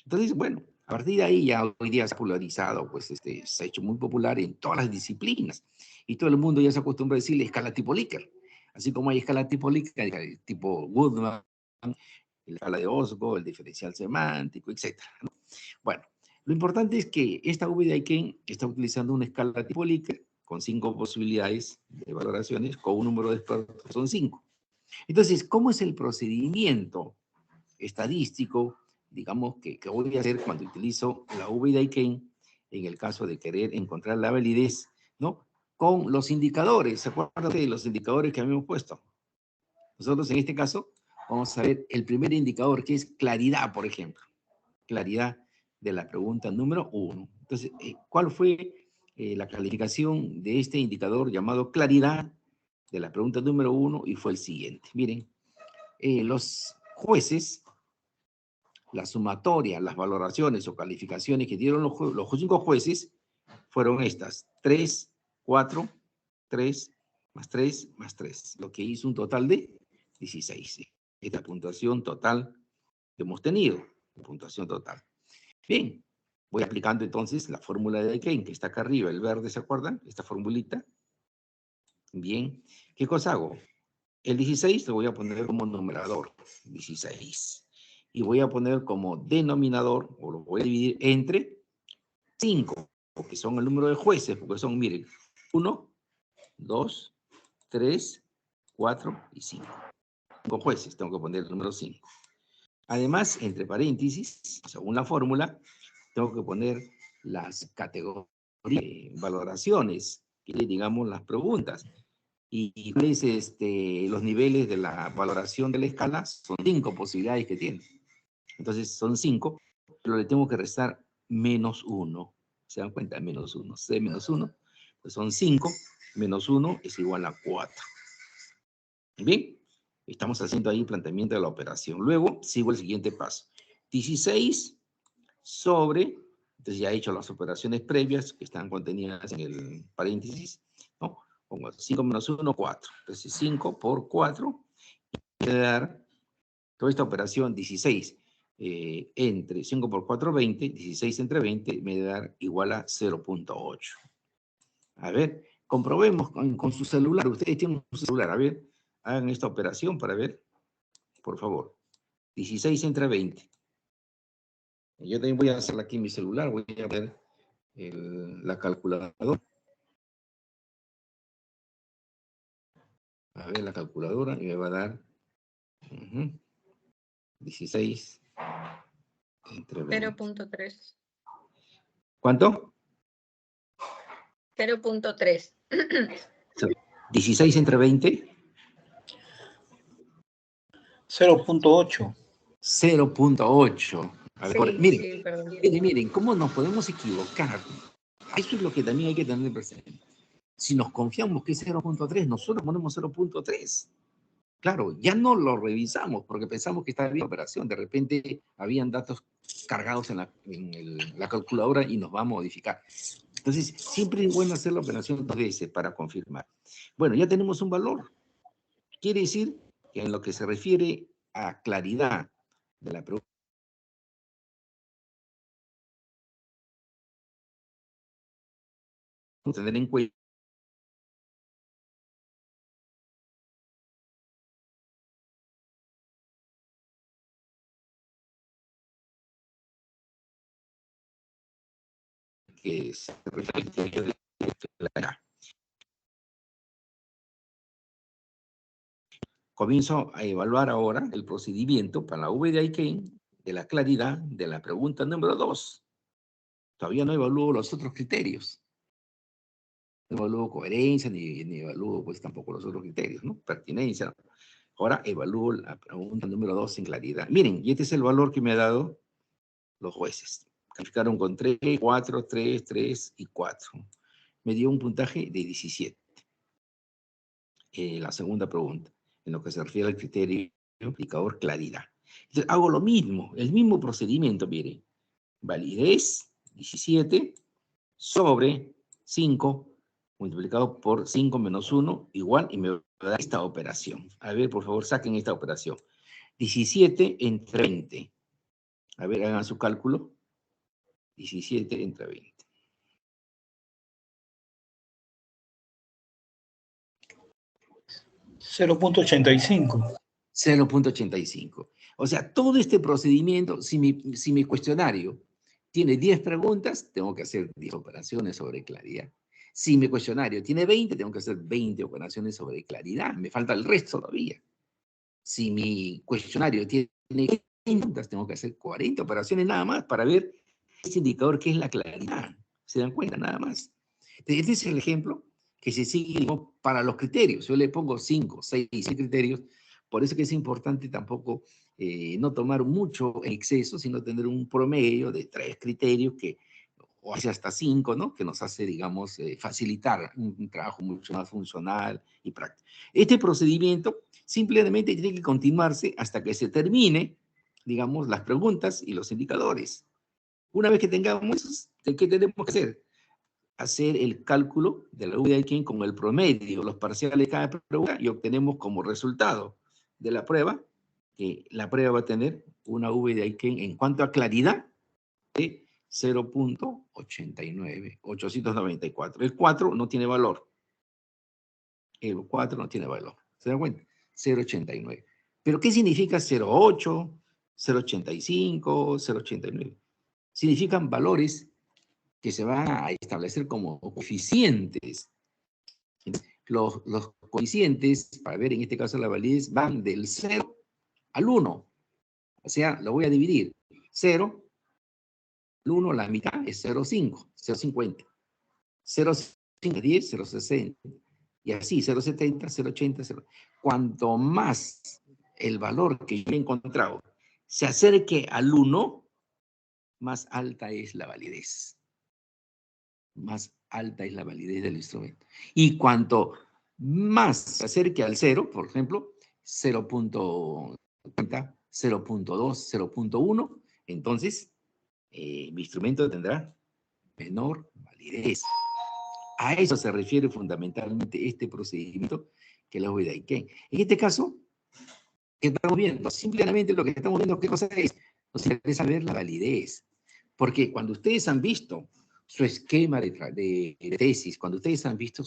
Entonces, bueno, a partir de ahí ya hoy día se ha popularizado, pues se ha hecho muy popular en todas las disciplinas y todo el mundo ya se acostumbra a decirle escala tipo Likert. Así como hay escala tipo Likert, hay tipo Goodman, la escala de Osgo, el diferencial semántico, etc. ¿no? Bueno, lo importante es que esta V de Aiken está utilizando una escala tipo Likert con 5 posibilidades de valoraciones, con un número de expertos, son 5. Entonces, ¿cómo es el procedimiento estadístico, digamos, que voy a hacer cuando utilizo la V de Aiken en el caso de querer encontrar la validez, ¿no? Con los indicadores, ¿se acuerdan de los indicadores que habíamos puesto? Nosotros en este caso vamos a ver el primer indicador que es claridad, por ejemplo. Claridad de la pregunta número 1. Entonces, ¿cuál fue la calificación de este indicador llamado claridad de la pregunta número 1? Y fue el siguiente. Miren, los jueces, la sumatoria, las valoraciones o calificaciones que dieron los 5 jueces fueron estas: 3, 4, 3, más 3, más 3, lo que hizo un total de 16. Esta puntuación total que hemos tenido, puntuación total. Bien, voy aplicando entonces la fórmula de Aiken, que está acá arriba, el verde, ¿se acuerdan? Esta formulita. Bien, ¿qué cosa hago? El 16 lo voy a poner como numerador, 16. Y voy a poner como denominador, o lo voy a dividir entre 5, porque son el número de jueces, porque son, miren, 1, 2, 3, 4 y 5. 5 jueces, tengo que poner el número 5. Además, entre paréntesis, según la fórmula, tengo que poner las categorías, valoraciones, digamos las preguntas. Y los niveles de la valoración de la escala son 5 posibilidades que tiene. Entonces son 5, pero le tengo que restar menos 1. ¿Se dan cuenta? Menos 1. C menos 1, pues son 5, menos 1 es igual a 4. Bien, estamos haciendo ahí el planteamiento de la operación. Luego sigo el siguiente paso. 16 sobre, entonces ya he hecho las operaciones previas que están contenidas en el paréntesis, ¿no? Pongo 5 menos 1, 4. Entonces 5 por 4, y voy a dar toda esta operación 16 entre 5 por 4, 20, 16 entre 20 me va a dar igual a 0.8. A ver, comprobemos con su celular. Ustedes tienen un celular, a ver, hagan esta operación para ver, por favor. 16 entre 20. Yo también voy a hacerla aquí en mi celular, voy a ver la calculadora. A ver la calculadora y me va a dar 16 entre 20. 0.3. ¿Cuánto? 0.3. 16 entre 20. 0.8. 0.8. A ver, Sí, miren, sí, perdón. miren, ¿cómo nos podemos equivocar? Eso es lo que también hay que tener presente. Si nos confiamos que es 0.3, nosotros ponemos 0.3. Claro, ya no lo revisamos porque pensamos que está bien la operación. De repente habían datos cargados en la calculadora y nos va a modificar. Entonces, siempre es bueno hacer la operación 2 veces para confirmar. Bueno, ya tenemos un valor. Quiere decir que en lo que se refiere a claridad de la pregunta, tener en cuenta que se refiere a claridad. Comienzo a evaluar ahora el procedimiento para la V de Aiken de la claridad de la pregunta número 2. Todavía no evalúo los otros criterios. No evalúo coherencia, ni evalúo pues tampoco los otros criterios, ¿no? Pertinencia. Ahora evalúo la pregunta número 2 en claridad. Miren, y este es el valor que me ha dado los jueces. Calificaron con 3, 4, 3, 3 y 4. Me dio un puntaje de 17. La segunda pregunta, en lo que se refiere al criterio indicador claridad. Entonces, hago lo mismo, el mismo procedimiento, miren. Validez, 17, sobre 5, multiplicado por 5 menos 1, igual, y me va a dar esta operación. A ver, por favor, saquen esta operación. 17 entre 20. A ver, hagan su cálculo. 17 entre 20. 0.85. 0.85. O sea, todo este procedimiento, si mi cuestionario tiene 10 preguntas, tengo que hacer 10 operaciones sobre claridad. Si mi cuestionario tiene 20, tengo que hacer 20 operaciones sobre claridad. Me falta el resto todavía. Si mi cuestionario tiene 40 preguntas, tengo que hacer 40 operaciones nada más para ver ese indicador que es la claridad. ¿Se dan cuenta? Nada más. Este es el ejemplo que se sigue para los criterios. Yo le pongo 5, 6 criterios. Por eso que es importante tampoco no tomar mucho en exceso, sino tener un promedio de 3 criterios que, o hasta 5, ¿no? Que nos hace, digamos, facilitar un trabajo mucho más funcional y práctico. Este procedimiento simplemente tiene que continuarse hasta que se termine, digamos, las preguntas y los indicadores. Una vez que tengamos eso, ¿qué tenemos que hacer? Hacer el cálculo de la V de Aiken con el promedio, los parciales de cada pregunta, y obtenemos como resultado de la prueba que la prueba va a tener una V de Aiken en cuanto a claridad de 0.89, 894. El 4 no tiene valor. El 4 no tiene valor. ¿Se dan cuenta? 0,89. ¿Pero qué significa 0,8, 0,85, 0,89? Significan valores que se van a establecer como coeficientes. Los coeficientes, para ver en este caso la validez, van del 0 al 1. O sea, lo voy a dividir. 0, al 1, la mitad es 0,5, 0,50. 0,5, 10, 0,60. Y así, 0,70, 0,80, 0. Cuanto más el valor que yo he encontrado se acerque al 1, más alta es la validez. Más alta es la validez del instrumento. Y cuanto más se acerque al 0, por ejemplo, 0.50, 0.2, 0.1, entonces mi instrumento tendrá menor validez. A eso se refiere fundamentalmente este procedimiento que les voy a dar. En este caso, ¿qué estamos viendo? Simplemente lo que estamos viendo, ¿qué cosa es? Nos interesa ver la validez. Porque cuando ustedes han visto su esquema de tesis, cuando ustedes han visto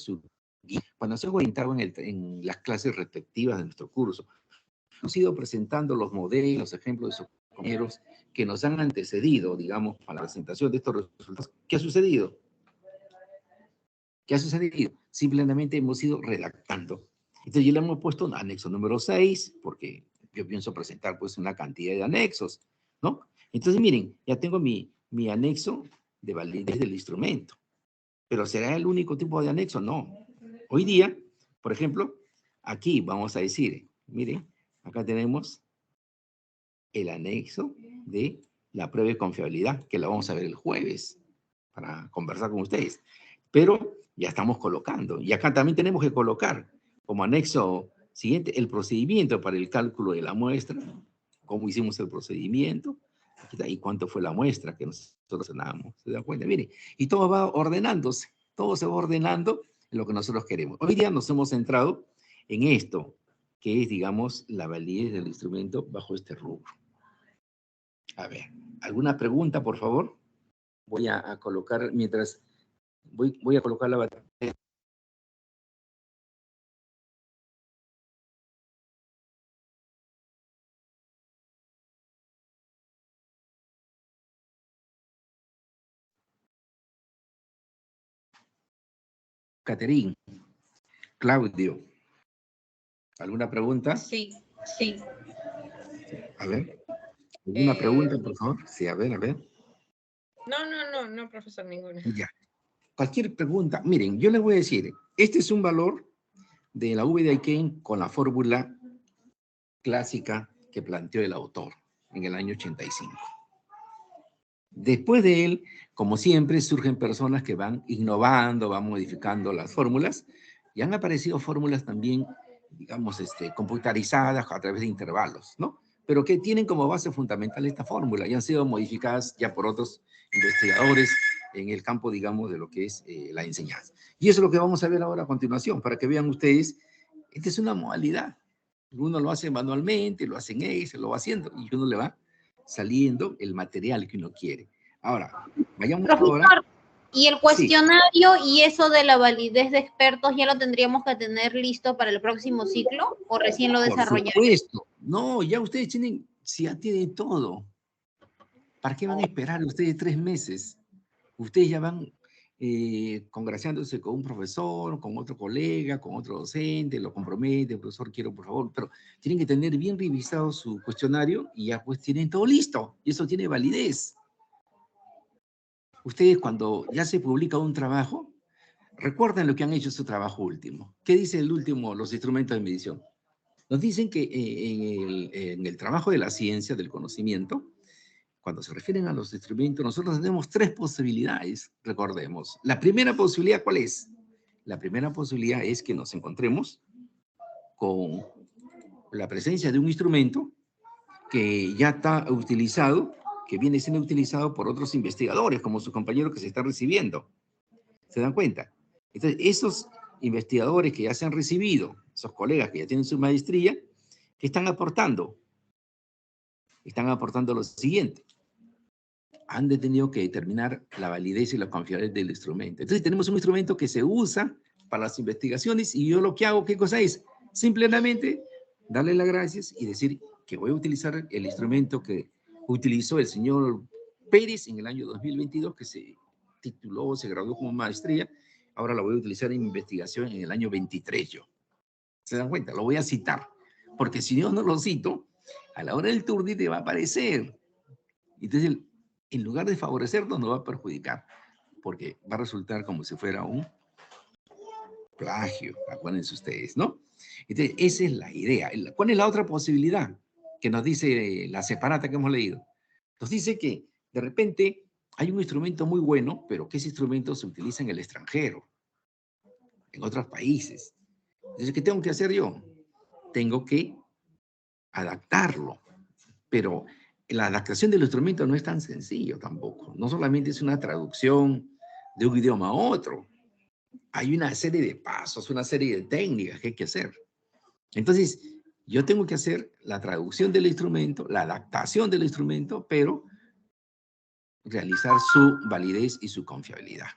cuando se han orientado en las clases respectivas de nuestro curso, hemos ido presentando los modelos, los ejemplos de sus compañeros que nos han antecedido, digamos, a la presentación de estos resultados. ¿Qué ha sucedido? ¿Qué ha sucedido? Simplemente hemos ido redactando. Entonces ya le hemos puesto un anexo número 6, porque yo pienso presentar pues una cantidad de anexos, ¿no? Entonces miren, ya tengo mi anexo de validez del instrumento. ¿Pero será el único tipo de anexo? No. Hoy día, por ejemplo, aquí vamos a decir, miren, acá tenemos el anexo de la prueba de confiabilidad, que la vamos a ver el jueves para conversar con ustedes. Pero ya estamos colocando. Y acá también tenemos que colocar como anexo siguiente el procedimiento para el cálculo de la muestra, cómo hicimos el procedimiento, y cuánto fue la muestra que nosotros ganamos. ¿Se dan cuenta? Miren, y todo va ordenándose, todo se va ordenando en lo que nosotros queremos. Hoy día nos hemos centrado en esto, que es, digamos, la validez del instrumento bajo este rubro. A ver, ¿alguna pregunta, por favor? Voy a colocar, mientras voy a colocar la batería. Caterín, Claudio, ¿alguna pregunta? Sí, sí. A ver, ¿alguna pregunta, por favor? Sí, a ver. No, profesor, ninguna. Ya. Cualquier pregunta, miren, yo les voy a decir, este es un valor de la V de Aikén con la fórmula clásica que planteó el autor en el año 85. Después de él, como siempre, surgen personas que van innovando, van modificando las fórmulas, y han aparecido fórmulas también, digamos, computarizadas a través de intervalos, ¿no? Pero que tienen como base fundamental esta fórmula, y han sido modificadas ya por otros investigadores en el campo, digamos, de lo que es la enseñanza. Y eso es lo que vamos a ver ahora a continuación, para que vean ustedes, esta es una modalidad. Uno lo hace manualmente, lo hace en Excel, lo va haciendo, y uno le va saliendo el material que uno quiere. Ahora, vayamos ahora. ¿Y el cuestionario y eso de la validez de expertos ya lo tendríamos que tener listo para el próximo ciclo o recién lo desarrollamos? Por supuesto. No, ya ustedes tienen, si ya tienen todo. ¿Para qué van a esperar ustedes 3 meses? Ustedes ya van congraciándose con un profesor, con otro colega, con otro docente, lo compromete, profesor, quiero por favor, pero tienen que tener bien revisado su cuestionario y ya pues tienen todo listo, y eso tiene validez. Ustedes cuando ya se publica un trabajo, recuerden lo que han hecho en su trabajo último. ¿Qué dice el último, los instrumentos de medición? Nos dicen que en el trabajo de la ciencia, del conocimiento, cuando se refieren a los instrumentos, nosotros tenemos 3 posibilidades, recordemos. La primera posibilidad, ¿cuál es? La primera posibilidad es que nos encontremos con la presencia de un instrumento que ya está utilizado, que viene siendo utilizado por otros investigadores, como su compañero que se está recibiendo. ¿Se dan cuenta? Entonces, esos investigadores que ya se han recibido, esos colegas que ya tienen su maestría, ¿qué están aportando? Están aportando lo siguiente. Han tenido que determinar la validez y la confiabilidad del instrumento. Entonces tenemos un instrumento que se usa para las investigaciones y yo lo que hago, ¿qué cosa es? Simplemente darle las gracias y decir que voy a utilizar el instrumento que utilizó el señor Pérez en el año 2022, que se tituló, se graduó como maestría. Ahora lo voy a utilizar en investigación en el año 23 yo. ¿Se dan cuenta? Lo voy a citar. Porque si yo no lo cito, a la hora del turno te va a aparecer. Entonces, en lugar de favorecernos, nos va a perjudicar. Porque va a resultar como si fuera un plagio. Acuérdense ustedes, ¿no? Entonces, esa es la idea. ¿Cuál es la otra posibilidad que nos dice la separata que hemos leído? Nos dice que de repente hay un instrumento muy bueno, pero que ese instrumento se utiliza en el extranjero, en otros países. Entonces, ¿qué tengo que hacer yo? Tengo que adaptarlo. Pero la adaptación del instrumento no es tan sencillo tampoco. No solamente es una traducción de un idioma a otro. Hay una serie de pasos, una serie de técnicas que hay que hacer. Entonces, yo tengo que hacer la traducción del instrumento, la adaptación del instrumento, pero realizar su validez y su confiabilidad.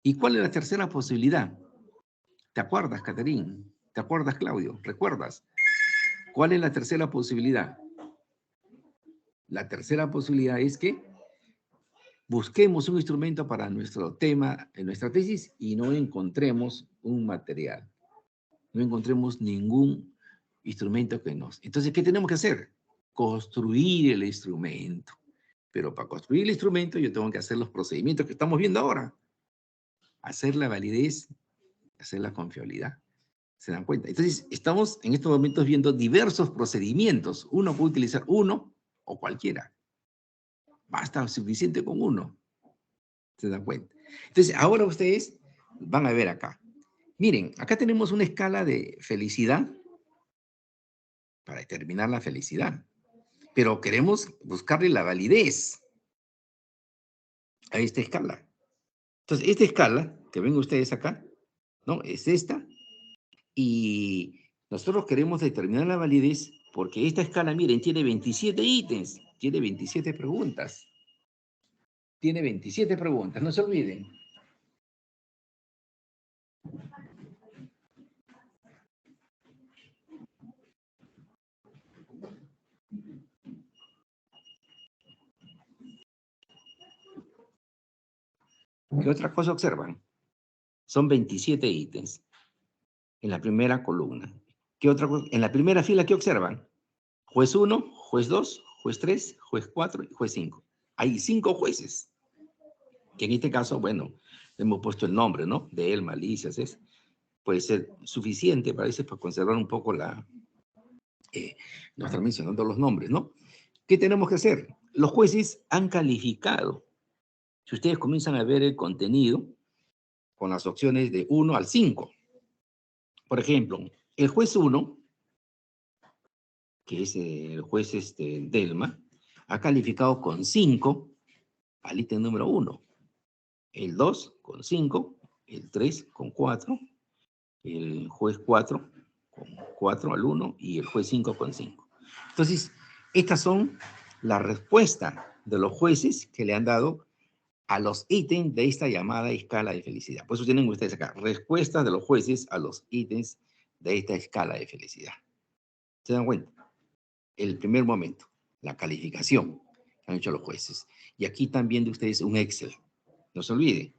¿Y cuál es la tercera posibilidad? ¿Te acuerdas, Caterín? ¿Te acuerdas, Claudio? ¿Recuerdas? ¿Cuál es la tercera posibilidad? La tercera posibilidad es que busquemos un instrumento para nuestro tema, en nuestra tesis, y no encontremos un material. No encontremos ningún instrumento que nos... Entonces, ¿qué tenemos que hacer? Construir el instrumento. Pero para construir el instrumento yo tengo que hacer los procedimientos que estamos viendo ahora. Hacer la validez, hacer la confiabilidad. ¿Se dan cuenta? Entonces, estamos en estos momentos viendo diversos procedimientos. Uno puede utilizar uno o cualquiera. Basta suficiente con uno. ¿Se dan cuenta? Entonces, ahora ustedes van a ver acá. Miren, acá tenemos una escala de felicidad para determinar la felicidad. Pero queremos buscarle la validez a esta escala. Entonces, esta escala, que ven ustedes acá, ¿no? Es esta. Y nosotros queremos determinar la validez porque esta escala, miren, tiene 27 ítems, tiene 27 preguntas. Tiene 27 preguntas, no se olviden. ¿Qué otra cosa observan? Son 27 ítems en la primera columna. ¿Qué otra cosa? En la primera fila, ¿qué observan? Juez 1, juez 2, juez 3, juez 4 y juez 5. Hay 5 jueces. Que en este caso, bueno, hemos puesto el nombre, ¿no? De él, Malicias, es. Puede ser suficiente, parece, para conservar un poco la... no estar mencionando los nombres, ¿no? ¿Qué tenemos que hacer? Los jueces han calificado. Si ustedes comienzan a ver el contenido con las opciones de 1 al 5. Por ejemplo, el juez 1, que es el juez Delma, ha calificado con 5 al ítem número 1. El 2 con 5, el 3 con 4, el juez 4 con 4 al 1 y el juez 5 con 5. Entonces, estas son las respuestas de los jueces que le han dado a los ítems de esta llamada escala de felicidad. Por eso tienen ustedes acá, respuestas de los jueces a los ítems de esta escala de felicidad. ¿Se dan cuenta? El primer momento, la calificación que han hecho los jueces. Y aquí también de ustedes un Excel. No se olviden.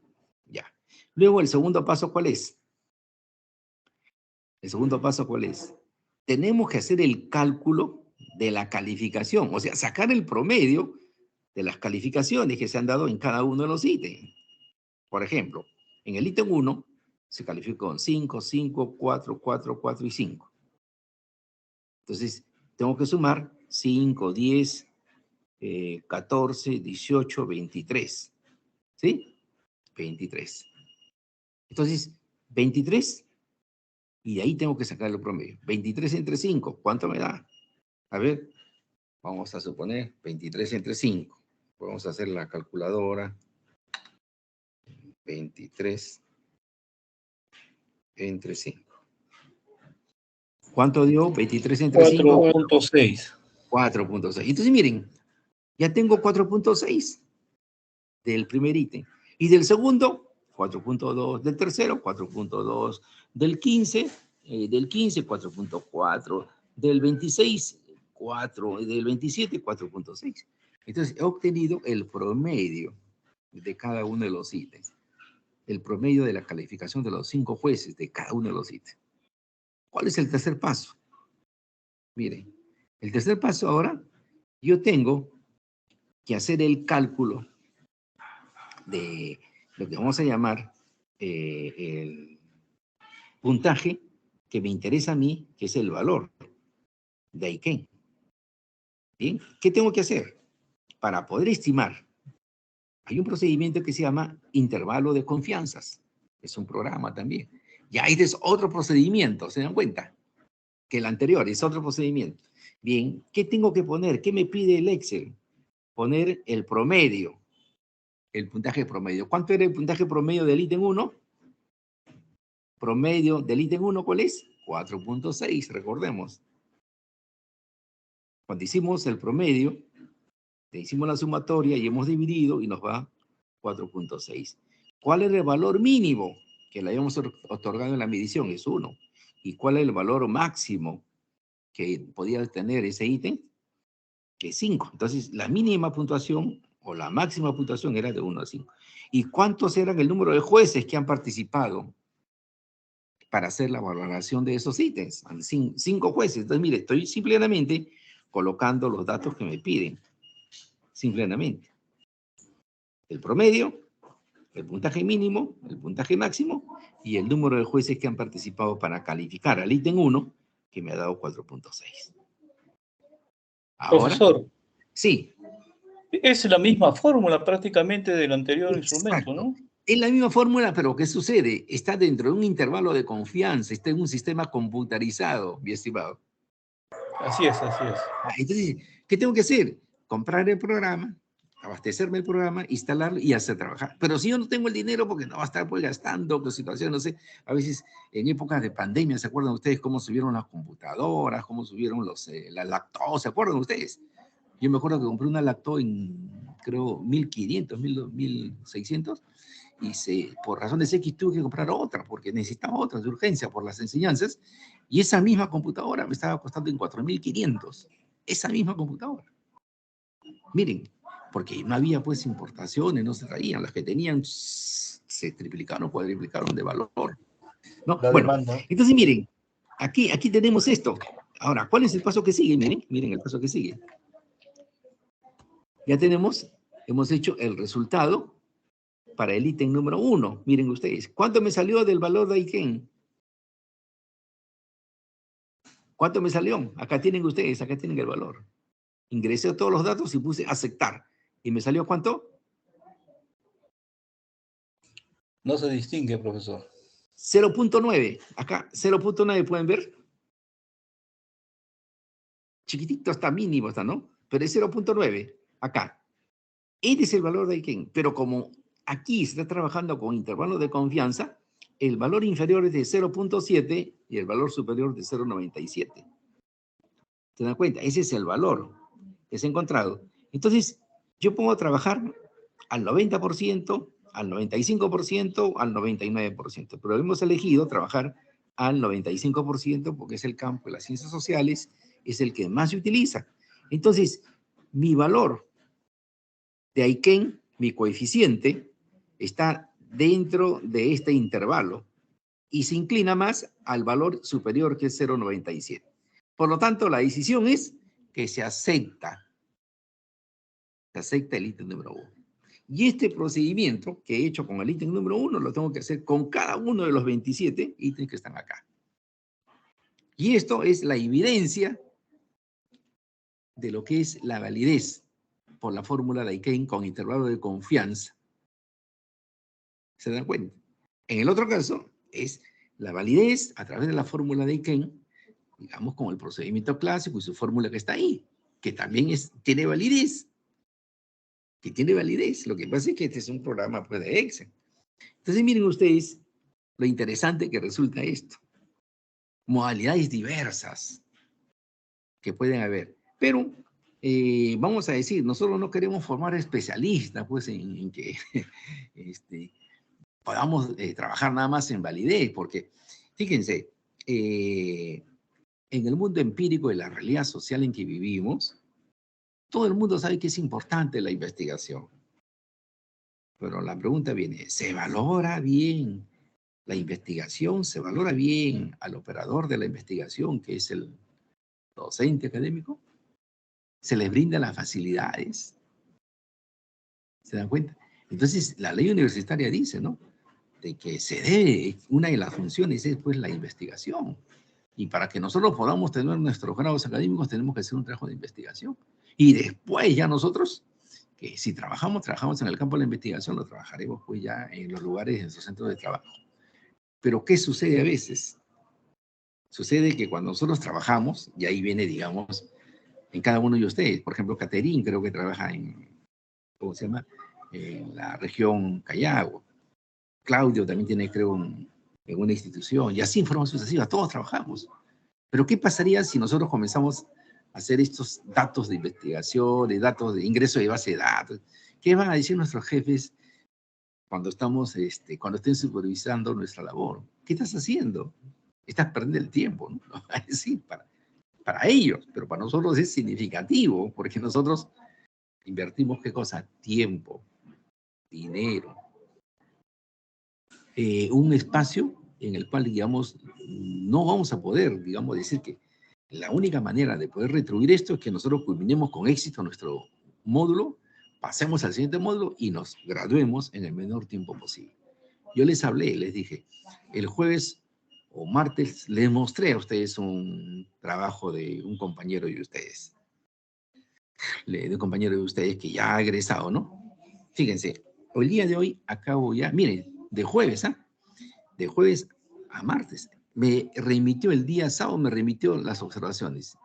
Ya. Luego, el segundo paso, ¿cuál es? El segundo paso, ¿cuál es? Tenemos que hacer el cálculo de la calificación, o sea, sacar el promedio de las calificaciones que se han dado en cada uno de los ítems. Por ejemplo, en el ítem 1 se calificó con 5, 5, 4, 4, 4 y 5. Entonces, tengo que sumar 5, 10, 14, 18, 23. ¿Sí? 23. Entonces, 23, y de ahí tengo que sacar el promedio. 23 entre 5, ¿cuánto me da? A ver, vamos a suponer 23 entre 5. Vamos a hacer la calculadora. 23 entre 5. ¿Cuánto dio 23 entre 5? 4.6. 4.6. Entonces, miren, ya tengo 4.6 del primer ítem. Y del segundo, 4.2. Del tercero, 4.2. Del 15, 4.4. del 26, 4, del 27, 4.6. Entonces, he obtenido el promedio de cada uno de los ítems. El promedio de la calificación de los 5 jueces de cada uno de los ítems. ¿Cuál es el tercer paso? Miren, el tercer paso ahora, yo tengo que hacer el cálculo de lo que vamos a llamar el puntaje que me interesa a mí, que es el valor de Aiken. ¿Bien? ¿Qué tengo que hacer? Para poder estimar, hay un procedimiento que se llama intervalo de confianzas. Es un programa también. Ya este es otro procedimiento, ¿se dan cuenta? Que el anterior es otro procedimiento. Bien, ¿qué tengo que poner? ¿Qué me pide el Excel? Poner el promedio, el puntaje promedio. ¿Cuánto era el puntaje promedio del ítem 1? Promedio del ítem 1, ¿cuál es? 4.6, recordemos. Cuando hicimos el promedio, hicimos la sumatoria y hemos dividido y nos va 4.6. ¿Cuál es el valor mínimo que le habíamos otorgado en la medición? Es 1. ¿Y cuál es el valor máximo que podía tener ese ítem? Que es 5. Entonces, la mínima puntuación o la máxima puntuación era de 1 a 5. ¿Y cuántos eran el número de jueces que han participado para hacer la valoración de esos ítems? 5 jueces. Entonces, mire, estoy simplemente colocando los datos que me piden. Simplemente. El promedio, el puntaje mínimo, el puntaje máximo y el número de jueces que han participado para calificar al ítem 1, que me ha dado 4.6. Ahora, Profesor, sí. es la misma fórmula prácticamente del anterior Exacto. instrumento, ¿no? Es la misma fórmula, pero ¿qué sucede? Está dentro de un intervalo de confianza, está en un sistema computarizado, mi estimado. Así es, así es. Entonces, ¿qué tengo que hacer? Comprar el programa, abastecerme el programa, instalarlo y hacer trabajar. Pero si yo no tengo el dinero, porque no va a estar pues gastando, con situación, no sé, a veces en épocas de pandemia, ¿se acuerdan ustedes cómo subieron las computadoras, cómo subieron las lactos? ¿Se acuerdan ustedes? Yo me acuerdo que compré una lacto en, creo, 1.500, 1.600, y por razones X tuve que comprar otra, porque necesitaba otra de urgencia por las enseñanzas, y esa misma computadora me estaba costando en 4.500. Esa misma computadora. Miren, porque no había pues importaciones, no se traían, las que tenían se triplicaron, cuadriplicaron de valor. ¿No? La Bueno, demanda. entonces miren, aquí tenemos esto. Ahora, ¿cuál es el paso que sigue? Miren el paso que sigue. Ya hemos hecho el resultado para el ítem número 1. Miren ustedes, ¿cuánto me salió del valor de Aiken? ¿Cuánto me salió? Acá tienen ustedes, acá tienen el valor. Ingresé todos los datos y puse aceptar. ¿Y me salió cuánto? No se distingue, profesor. 0.9. Acá, 0.9, ¿pueden ver? Chiquitito está, mínimo está, ¿no? Pero es 0.9. Acá. Este es el valor de Aiken. Pero como aquí se está trabajando con intervalos de confianza, el valor inferior es de 0.7 y el valor superior de 0.97. ¿Se dan cuenta? Ese es el valor que se ha encontrado. Entonces, yo pongo trabajar al 90%, al 95%, al 99%. Pero hemos elegido trabajar al 95% porque es el campo de las ciencias sociales, es el que más se utiliza. Entonces, mi valor de Aiken, mi coeficiente, está dentro de este intervalo y se inclina más al valor superior, que es 0.97. Por lo tanto, la decisión es que se acepta el ítem número 1. Y este procedimiento que he hecho con el ítem número 1 lo tengo que hacer con cada uno de los 27 ítems que están acá. Y esto es la evidencia de lo que es la validez por la fórmula de Aiken con intervalo de confianza. ¿Se dan cuenta? En el otro caso es la validez a través de la fórmula de Aiken, digamos, con el procedimiento clásico y su fórmula que está ahí, que también tiene validez. Que tiene validez. Lo que pasa es que este es un programa pues, de Excel. Entonces, miren ustedes lo interesante que resulta esto. Modalidades diversas que pueden haber. Pero, vamos a decir, nosotros no queremos formar especialistas pues, en que podamos trabajar nada más en validez, porque, fíjense, en en el mundo empírico de la realidad social en que vivimos, todo el mundo sabe que es importante la investigación. Pero la pregunta viene, ¿se valora bien la investigación? ¿Se valora bien al operador de la investigación, que es el docente académico? ¿Se les brinda las facilidades? ¿Se dan cuenta? Entonces, la ley universitaria dice, ¿no?, de que se debe, una de las funciones es pues la investigación. Y para que nosotros podamos tener nuestros grados académicos tenemos que hacer un trabajo de investigación. Y después ya nosotros, que si trabajamos en el campo de la investigación, lo trabajaremos pues ya en los lugares, en nuestros centros de trabajo. Pero ¿qué sucede a veces? Sucede que cuando nosotros trabajamos, y ahí viene, digamos, en cada uno de ustedes, por ejemplo, Caterín creo que trabaja en, ¿cómo se llama?, en la región Callao. Claudio también tiene, creo, en una institución, y así en forma sucesiva, todos trabajamos. Pero ¿qué pasaría si nosotros comenzamos a hacer estos datos de investigación, de datos de ingreso de base de datos? ¿Qué van a decir nuestros jefes cuando cuando estén supervisando nuestra labor? ¿Qué estás haciendo? Estás perdiendo el tiempo, ¿no? Sí, para ellos, pero para nosotros es significativo, porque nosotros invertimos, ¿qué cosa? Tiempo, dinero, un espacio en el cual, digamos, no vamos a poder, digamos, decir que la única manera de poder retribuir esto es que nosotros culminemos con éxito nuestro módulo, pasemos al siguiente módulo y nos graduemos en el menor tiempo posible. Yo les hablé, les dije, el jueves o martes les mostré a ustedes un trabajo de un compañero de ustedes. De un compañero de ustedes que ya ha egresado, ¿no? Fíjense, el día de hoy acabo ya, miren, de jueves, de jueves a martes. Me remitió el día sábado, me remitió las observaciones.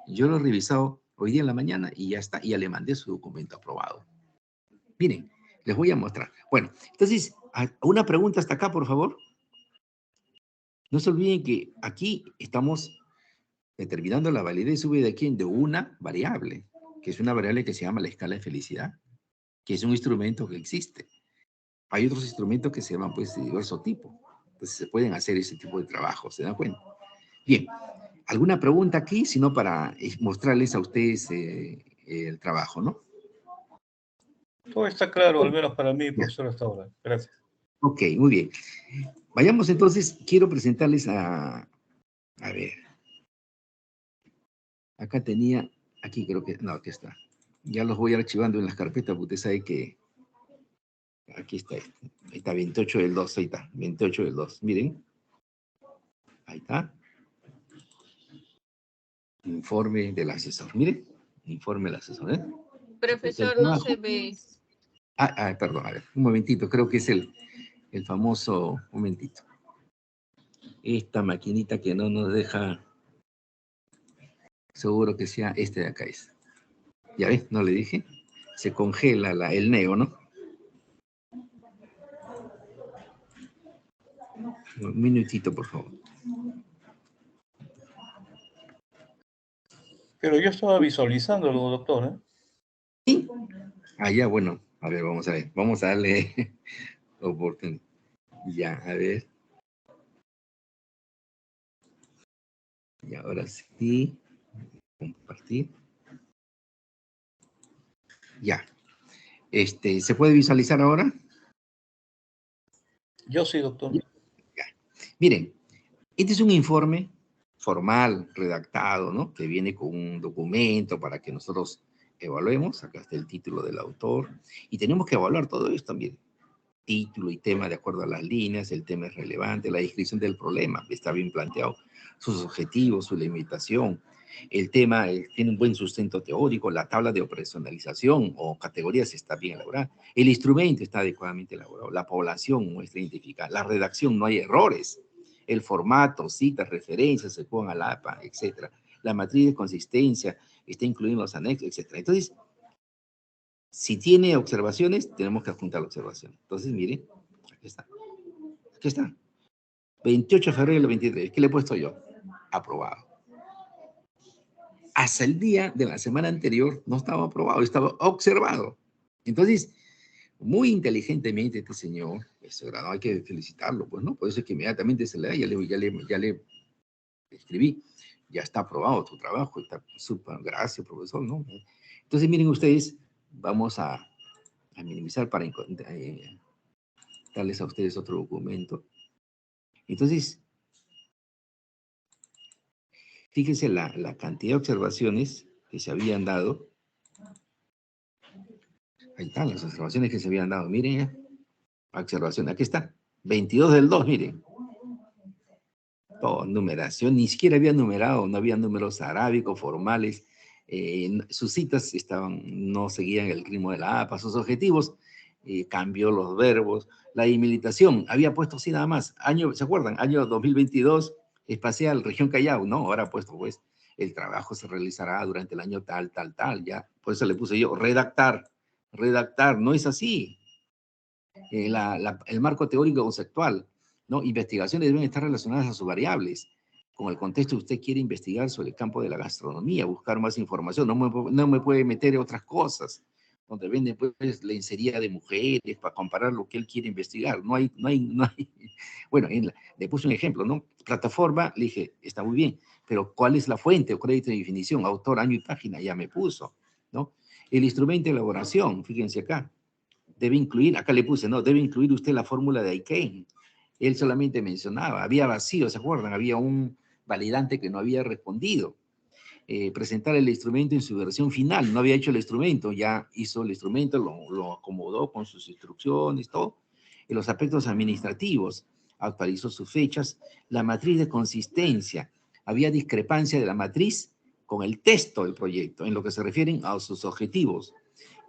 Yo lo he revisado hoy día en la mañana y ya está, y ya le mandé su documento aprobado. Miren, les voy a mostrar. Bueno, entonces, una pregunta hasta acá, por favor. No se olviden que aquí estamos determinando la validez de quién, de una variable, que es una variable que se llama la escala de felicidad, que es un instrumento que existe. Hay otros instrumentos que se llaman, pues, de diverso tipo. Pues se pueden hacer ese tipo de trabajo, ¿se dan cuenta? Bien, ¿alguna pregunta aquí? Sino para mostrarles a ustedes el trabajo, ¿no? Todo está claro, al menos para mí, profesor, hasta ahora. Gracias. Ok, muy bien. Vayamos entonces, quiero presentarles a ver. Acá tenía, aquí creo que, no, aquí está. Ya los voy archivando en las carpetas, porque usted sabe que aquí está, ahí está 28 del 2, ahí está, 28 del 2, miren. Ahí está. Informe del asesor, miren, informe del asesor, ¿eh? Profesor, no se ve. Perdón, a ver, un momentito, creo que es el famoso, un momentito. Esta maquinita que no nos deja, seguro que sea este de acá es. Ya ves, no le dije, se congela el neo, ¿no? Un minutito, por favor. Pero yo estaba visualizándolo, doctor, ¿eh? Sí. Ya, bueno, a ver, vamos a ver, vamos a darle oportunidad. Ya, a ver. Y ahora sí, compartir. Ya. ¿Se puede visualizar ahora? Yo sí, doctor. Ya. Miren, este es un informe formal, redactado, ¿no? Que viene con un documento para que nosotros evaluemos. Acá está el título del autor. Y tenemos que evaluar todo esto también. Título y tema de acuerdo a las líneas, el tema es relevante, la descripción del problema está bien planteado, sus objetivos, su limitación, el tema tiene un buen sustento teórico, la tabla de operacionalización o categorías está bien elaborada, el instrumento está adecuadamente elaborado, la población muestra identificada, la redacción no hay errores, el formato, citas, referencias, se pongan a la APA, etc. La matriz de consistencia está incluida en los anexos, etc. Entonces, si tiene observaciones, tenemos que apuntar la observación. Entonces, mire, aquí está. Aquí está. 28 de febrero del 23. ¿Qué le he puesto yo? Aprobado. Hasta el día de la semana anterior no estaba aprobado, estaba observado. Entonces, muy inteligentemente este señor, hay que felicitarlo, pues, ¿no? Por eso es que inmediatamente se le da, ya le escribí. ya está aprobado tu trabajo, está súper, gracias, profesor, ¿no? Entonces, miren ustedes, vamos a minimizar para darles a ustedes otro documento. Entonces, fíjense la cantidad de observaciones que se habían dado. Ahí están las observaciones que se habían dado. Miren, observación, aquí está. 22 del 2, miren. Todo, numeración, ni siquiera había numerado, no había números arábicos formales. Sus citas no seguían el ritmo de la APA, sus objetivos, cambió los verbos. La imilitación, había puesto así nada más. ¿Se acuerdan? Año 2022, espacial, región Callao, ¿no? Ahora ha puesto, pues, el trabajo se realizará durante el año tal, ya. Por eso le puse yo, redactar, no es así. El marco teórico conceptual, ¿no? Investigaciones deben estar relacionadas a sus variables. Con el contexto que usted quiere investigar sobre el campo de la gastronomía, buscar más información, no me puede meter en otras cosas, donde venden pues lencería de mujeres para comparar lo que él quiere investigar. No hay. Bueno, le puse un ejemplo, ¿no? Plataforma, le dije, está muy bien, pero ¿cuál es la fuente o crédito de definición? Autor, año y página, ya me puso, ¿no? El instrumento de elaboración, fíjense acá, debe incluir, acá le puse, ¿no? Debe incluir usted la fórmula de Eiken. Él solamente mencionaba, había vacío, ¿se acuerdan? Había un validante que no había respondido. Presentar el instrumento en su versión final, no había hecho el instrumento, ya hizo el instrumento, lo acomodó con sus instrucciones, todo. En los aspectos administrativos, actualizó sus fechas. La matriz de consistencia, había discrepancia de la matriz con el texto del proyecto, en lo que se refieren a sus objetivos.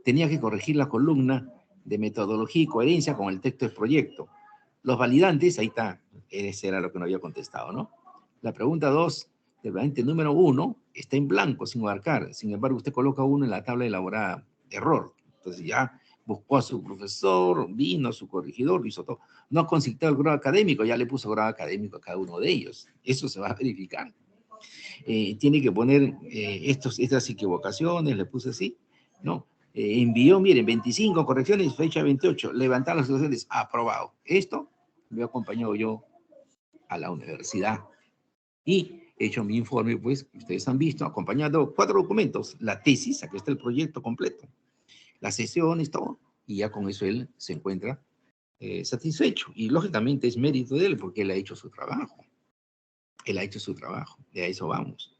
Tenía que corregir la columna de metodología y coherencia con el texto del proyecto. Los validantes, ahí está, ese era lo que no había contestado, ¿no? La pregunta 2, del validante número 1, está en blanco, sin marcar. Sin embargo, usted coloca 1 en la tabla elaborada. Error. Entonces ya buscó a su profesor, vino a su corregidor, lo hizo todo. No ha consultado el grado académico, ya le puso grado académico a cada uno de ellos. Eso se va a verificar. Tiene que poner estas equivocaciones, le puse así, ¿no? Envió, miren, 25 correcciones, fecha 28, levantar las correcciones, aprobado. Esto lo he acompañado yo a la universidad y he hecho mi informe, pues, que ustedes han visto, acompañado 4 documentos, la tesis, aquí está el proyecto completo, las sesiones, todo, y ya con eso él se encuentra satisfecho. Y lógicamente es mérito de él porque él ha hecho su trabajo. Él ha hecho su trabajo, de a eso vamos.